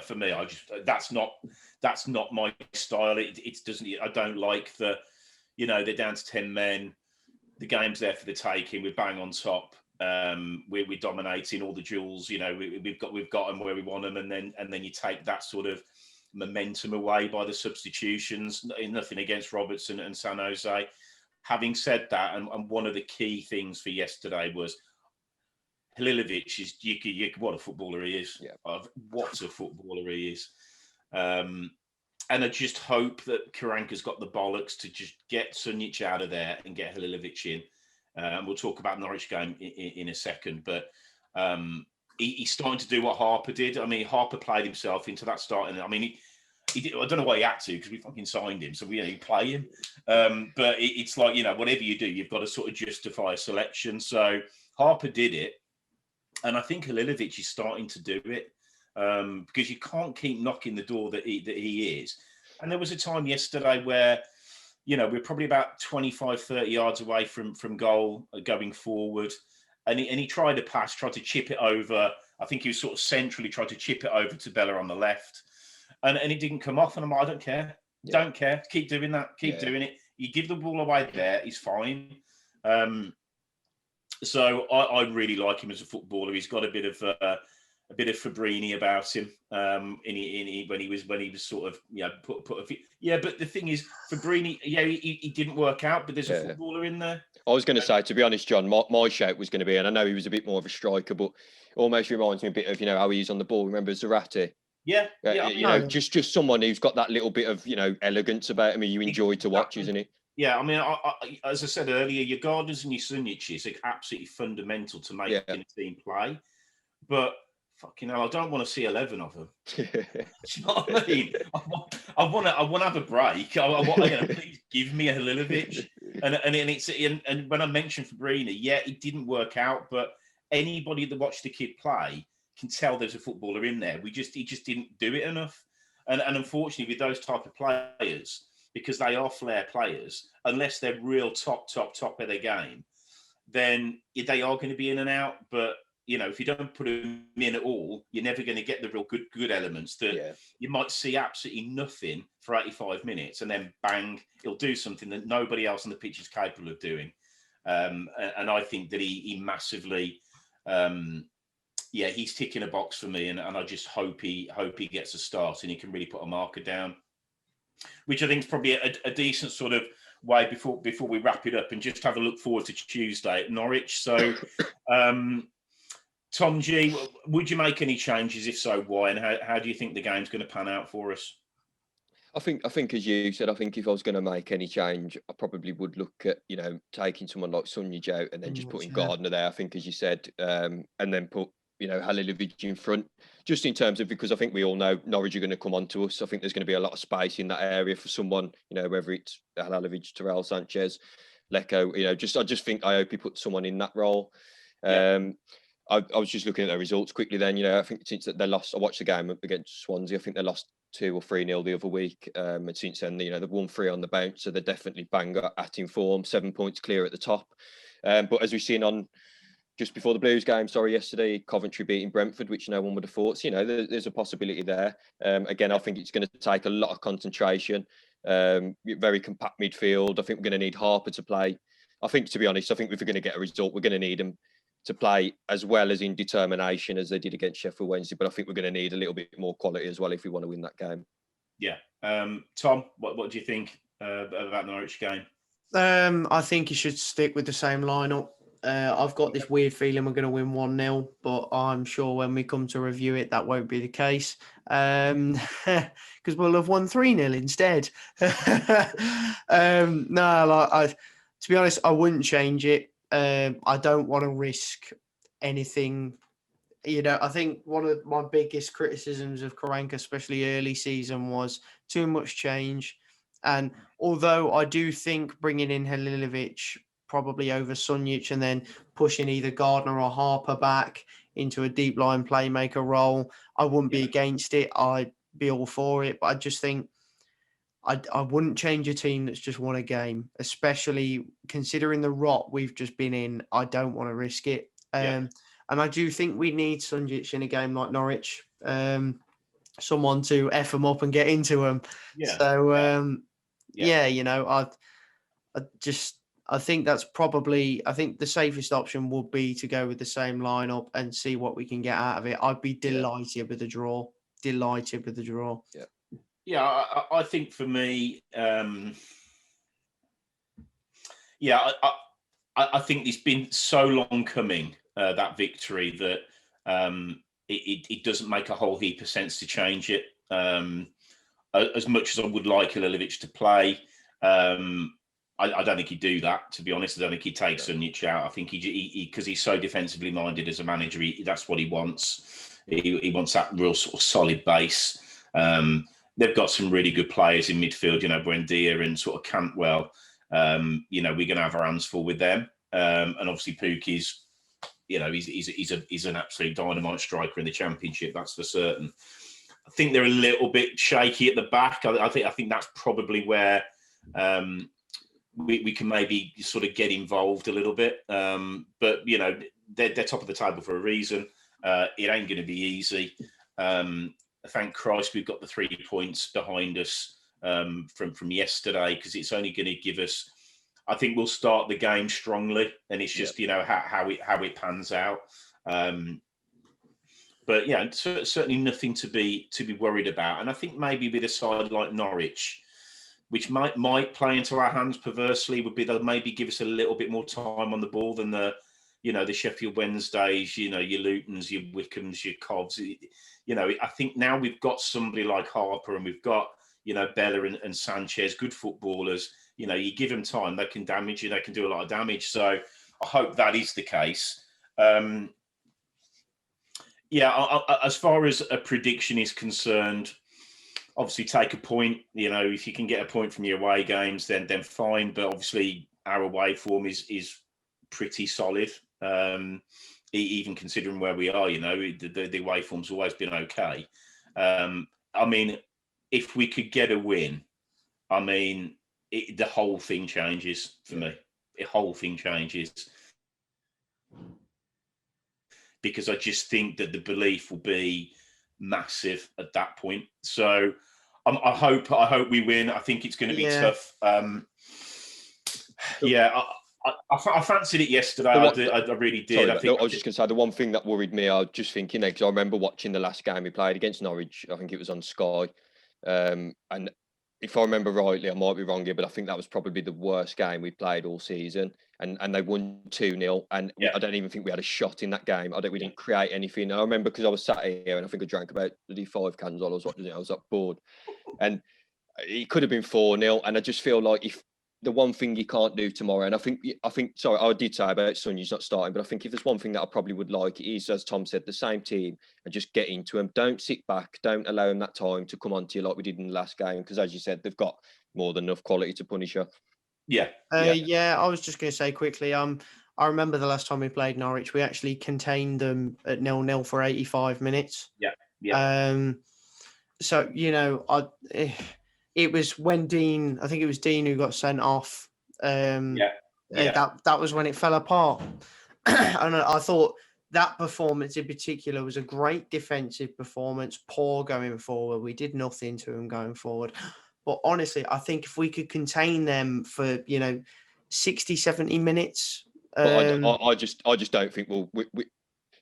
for me. That's not my style. It doesn't. I don't like they're down to 10 men. The game's there for the taking. We're bang on top. We're dominating all the duels. We've got them where we want them, and then you take that sort of momentum away by the substitutions. Nothing against Robertson and San Jose. Having said that, and one of the key things for yesterday was Halilovic is what a footballer he is. Yeah. What a footballer he is. And I just hope that Karanka's got the bollocks to just get Sunjic out of there and get Halilovic in. And we'll talk about Norwich game in a second, but he's starting to do what Harper did. I mean, Harper played himself into that starting. I mean, he did, I don't know why he had to because we fucking signed him, so you play him. But it's like, whatever you do, you've got to sort of justify a selection. So Harper did it, and I think Halilovic is starting to do it because you can't keep knocking the door that he is. And there was a time yesterday where, we're probably about 25, 30 yards away from goal going forward. And he tried a pass, tried to chip it over. I think he was sort of centrally tried to chip it over to Bella on the left. And it didn't come off. And I'm like, I don't care. Yeah. Don't care. Keep doing that. Keep doing it. You give the ball away there, he's fine. So I really like him as a footballer. He's got a bit of Fabrini about him. When he was sort of put a few. Yeah, but the thing is, Fabrini, he didn't work out, but there's a footballer in there. I was going to say, to be honest, John, my shout was going to be, and I know he was a bit more of a striker, but almost reminds me a bit of how he is on the ball. Remember Zarate? Yeah. Just someone who's got that little bit of elegance about him. You enjoy to watch, isn't it? Yeah, I mean, as I said earlier, your Gardners and your Sunjic are absolutely fundamental to making a team play. But fucking hell, I don't want to see 11 of them. Do you know what I mean? I want to have a break. I want please give me a Halilovic. And when I mentioned Fabrini, it didn't work out. But anybody that watched the kid play can tell there's a footballer in there. He just didn't do it enough. And unfortunately, with those type of players, because they are flair players, unless they're real top of their game, then they are going to be in and out. But if you don't put them in at all, you're never going to get the real good elements that you might see absolutely nothing for 85 minutes, and then bang, he'll do something that nobody else on the pitch is capable of doing. And I think that he massively, he's ticking a box for me, and I just hope he gets a start and he can really put a marker down, which I think is probably a decent sort of way before we wrap it up and just have a look forward to Tuesday at Norwich. So, Tom G, would you make any changes? If so, why? And how do you think the game's going to pan out for us? I think as you said, I think if I was going to make any change, I probably would look at, taking someone like Sunjic out and then just putting Gardner there. I think, as you said, and then put, Halilovic in front, just in terms of, because I think we all know Norwich are going to come onto us. I think there's going to be a lot of space in that area for someone, whether it's Halilovic, Terrell, Sanchez, Lecco, I just think I hope he put someone in that role. I was just looking at their results quickly then. I think since they lost, I watched the game against Swansea. I think they lost 2 or 3-0 the other week. And since then, they've won 3 on the bounce. So they're definitely bang at in form, 7 points clear at the top. But as we've seen on just before the Blues game, yesterday, Coventry beating Brentford, which no one would have thought. So, there's a possibility there. Again, I think it's going to take a lot of concentration, very compact midfield. I think we're going to need Harper to play. I think, to be honest, if we're going to get a result, we're going to need him to play as well as in determination as they did against Sheffield Wednesday. But I think we're going to need a little bit more quality as well if we want to win that game. Yeah. Tom, what do you think about the Norwich game? I think he should stick with the same lineup. I've got this weird feeling we're going to win 1-0, but I'm sure when we come to review it, that won't be the case. Because we'll have won 3-0 instead. To be honest, I wouldn't change it. I don't want to risk anything. I think one of my biggest criticisms of Karanka, especially early season, was too much change. And although I do think bringing in Halilovic probably over Sunjic and then pushing either Gardner or Harper back into a deep line playmaker role, I wouldn't be against it. I'd be all for it. But I just think I wouldn't change a team that's just won a game, especially considering the rot we've just been in. I don't want to risk it. And I do think we need Sunjic in a game like Norwich, someone to F them up and get into them. Yeah. So, I think that's probably, I think the safest option would be to go with the same lineup and see what we can get out of it. I'd be delighted with the draw. Delighted with the draw. Yeah. Yeah, I think for me, I think it's been so long coming, that victory, that it doesn't make a whole heap of sense to change it. As much as I would like Halilovic to play, I don't think he'd do that, to be honest. I don't think he'd take Sunjic out. I think he because he's so defensively minded as a manager, that's what he wants. He wants that real sort of solid base. They've got some really good players in midfield, Buendia and sort of Cantwell. We're going to have our hands full with them. And obviously Pukki's, he's an absolute dynamite striker in the Championship, that's for certain. I think they're a little bit shaky at the back. I think that's probably where we can maybe sort of get involved a little bit. But, they're top of the table for a reason. It ain't going to be easy. Thank Christ we've got the 3 points behind us from yesterday, because it's only going to give us, I think we'll start the game strongly, and it's just, how it pans out. But certainly nothing to be worried about. And I think maybe with a side like Norwich, which might play into our hands perversely, would be they'll maybe give us a little bit more time on the ball than the Sheffield Wednesdays, your Lutons, your Wickhams, your Covs. I think now we've got somebody like Harper, and we've got, Bella and Sanchez, good footballers. You give them time, they can damage you, they can do a lot of damage. So I hope that is the case. As far as a prediction is concerned, obviously take a point. If you can get a point from your away games, then fine. But obviously our away form is pretty solid. Even considering where we are, the away form's always been okay. If we could get a win, the whole thing changes for me. The whole thing changes, because I just think that the belief will be massive at that point. So I hope we win. I think it's going to be tough. I fancied it yesterday. I really did. Sorry, I was just going to say, the one thing that worried me, I was just thinking, because I remember watching the last game we played against Norwich. I think it was on Sky. And if I remember rightly, I might be wrong here, but I think that was probably the worst game we played all season. And they won 2-0. And I don't even think we had a shot in that game. We didn't create anything. And I remember, because I was sat here and I think I drank about 5 cans while I was watching it. I was bored. And it could have been 4-0, and I just feel like if the one thing you can't do tomorrow, and I think, sorry, I did say about Sonny's not starting, but I think if there's one thing that I probably would like, it is, as Tom said, the same team and just get into them. Don't sit back. Don't allow them that time to come onto you like we did in the last game, because as you said, they've got more than enough quality to punish you. Yeah. Yeah, I was just going to say quickly, I remember the last time we played Norwich, we actually contained them at 0-0 for 85 minutes. Yeah. So, it was when Dean, I think it was Dean who got sent off. That was when it fell apart. And I thought that performance in particular was a great defensive performance, poor going forward. We did nothing to them going forward. But honestly, I think if we could contain them for, 60, 70 minutes. I just don't think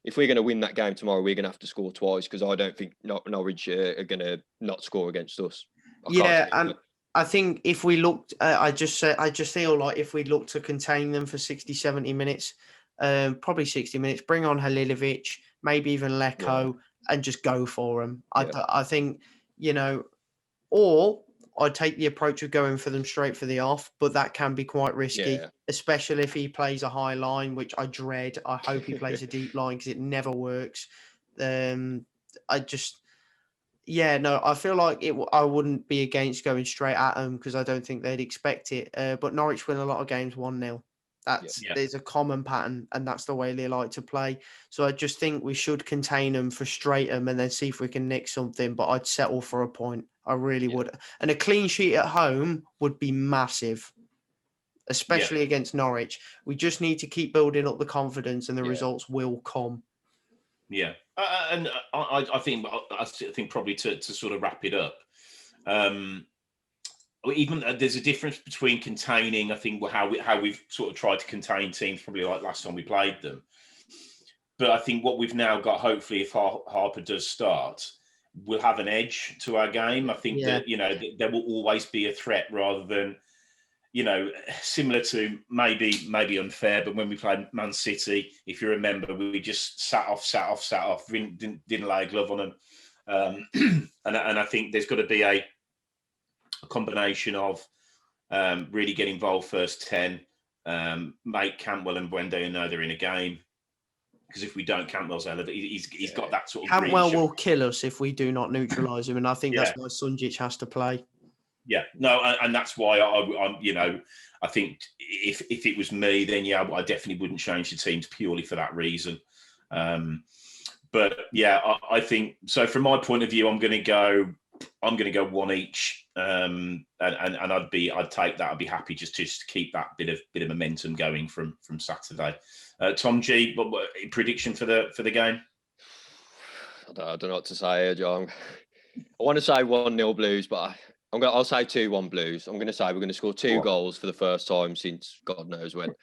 if we're going to win that game tomorrow, we're going to have to score twice, because I don't think Norwich are going to not score against us. And I think if we looked, I just feel like if we look to contain them for 60, 70 minutes, probably 60 minutes, bring on Halilovic, maybe even Leko, and just go for them. I think, or I'd take the approach of going for them straight for the off, but that can be quite risky, especially if he plays a high line, which I dread. I hope he plays a deep line because it never works. I feel like I wouldn't be against going straight at them because I don't think they'd expect it. But Norwich win a lot of games 1-0. There's a common pattern, and that's the way they like to play. So I just think we should contain them, frustrate them, and then see if we can nick something. But I'd settle for a point. I really would. And a clean sheet at home would be massive, especially against Norwich. We just need to keep building up the confidence, and the results will come. Yeah. And I think probably to sort of wrap it up, even there's a difference between containing, I think, how we've sort of tried to contain teams probably like last time we played them. But I think what we've now got, hopefully, if Harper does start, we'll have an edge to our game. I think that, there will always be a threat rather than, similar to maybe unfair, but when we played Man City, if you remember, we just sat off, didn't lay a glove on them. And I think there's got to be a combination of really get involved first 10, make Cantwell and Buendia know they're in a game. Because if we don't, Cantwell's he's got that sort of Cantwell will kill us if we do not neutralise him, and I think that's why Sunjic has to play. Yeah, no, and that's why I'm I think if it was me, then I definitely wouldn't change the teams purely for that reason. But I think so. From my point of view, I'm going to go one each, and I'd take that. I'd be happy just to keep that bit of momentum going from Saturday. Tom G, what prediction for the game? I don't know what to say, John. I want to say 1-0 Blues, but I'll say 2-1 Blues. I'm going to say we're going to score 2 goals for the first time since God knows when.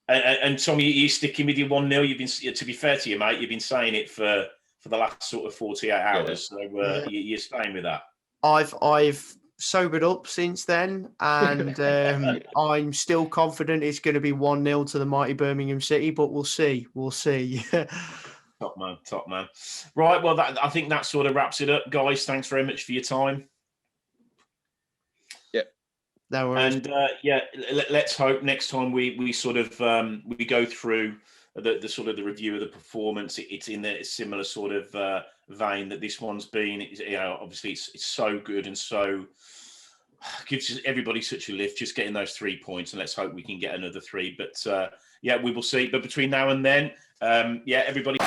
and Tom, you sticking with your 1-0? You've been, to be fair to you, mate, you've been saying it for the last sort of 48 hours. So you're staying with that. I've sobered up since then, and I'm still confident it's going to be 1-0 to the mighty Birmingham City, but we'll see. Top man. Right, well, I think that sort of wraps it up, guys. Thanks very much for your time. Yeah. No worries. And let's hope next time we sort of we go through the sort of the review of the performance, it's in a similar sort of vein that this one's been. Obviously it's so good and so gives everybody such a lift just getting those 3 points, and let's hope we can get another 3. But we will see. But between now and then, everybody.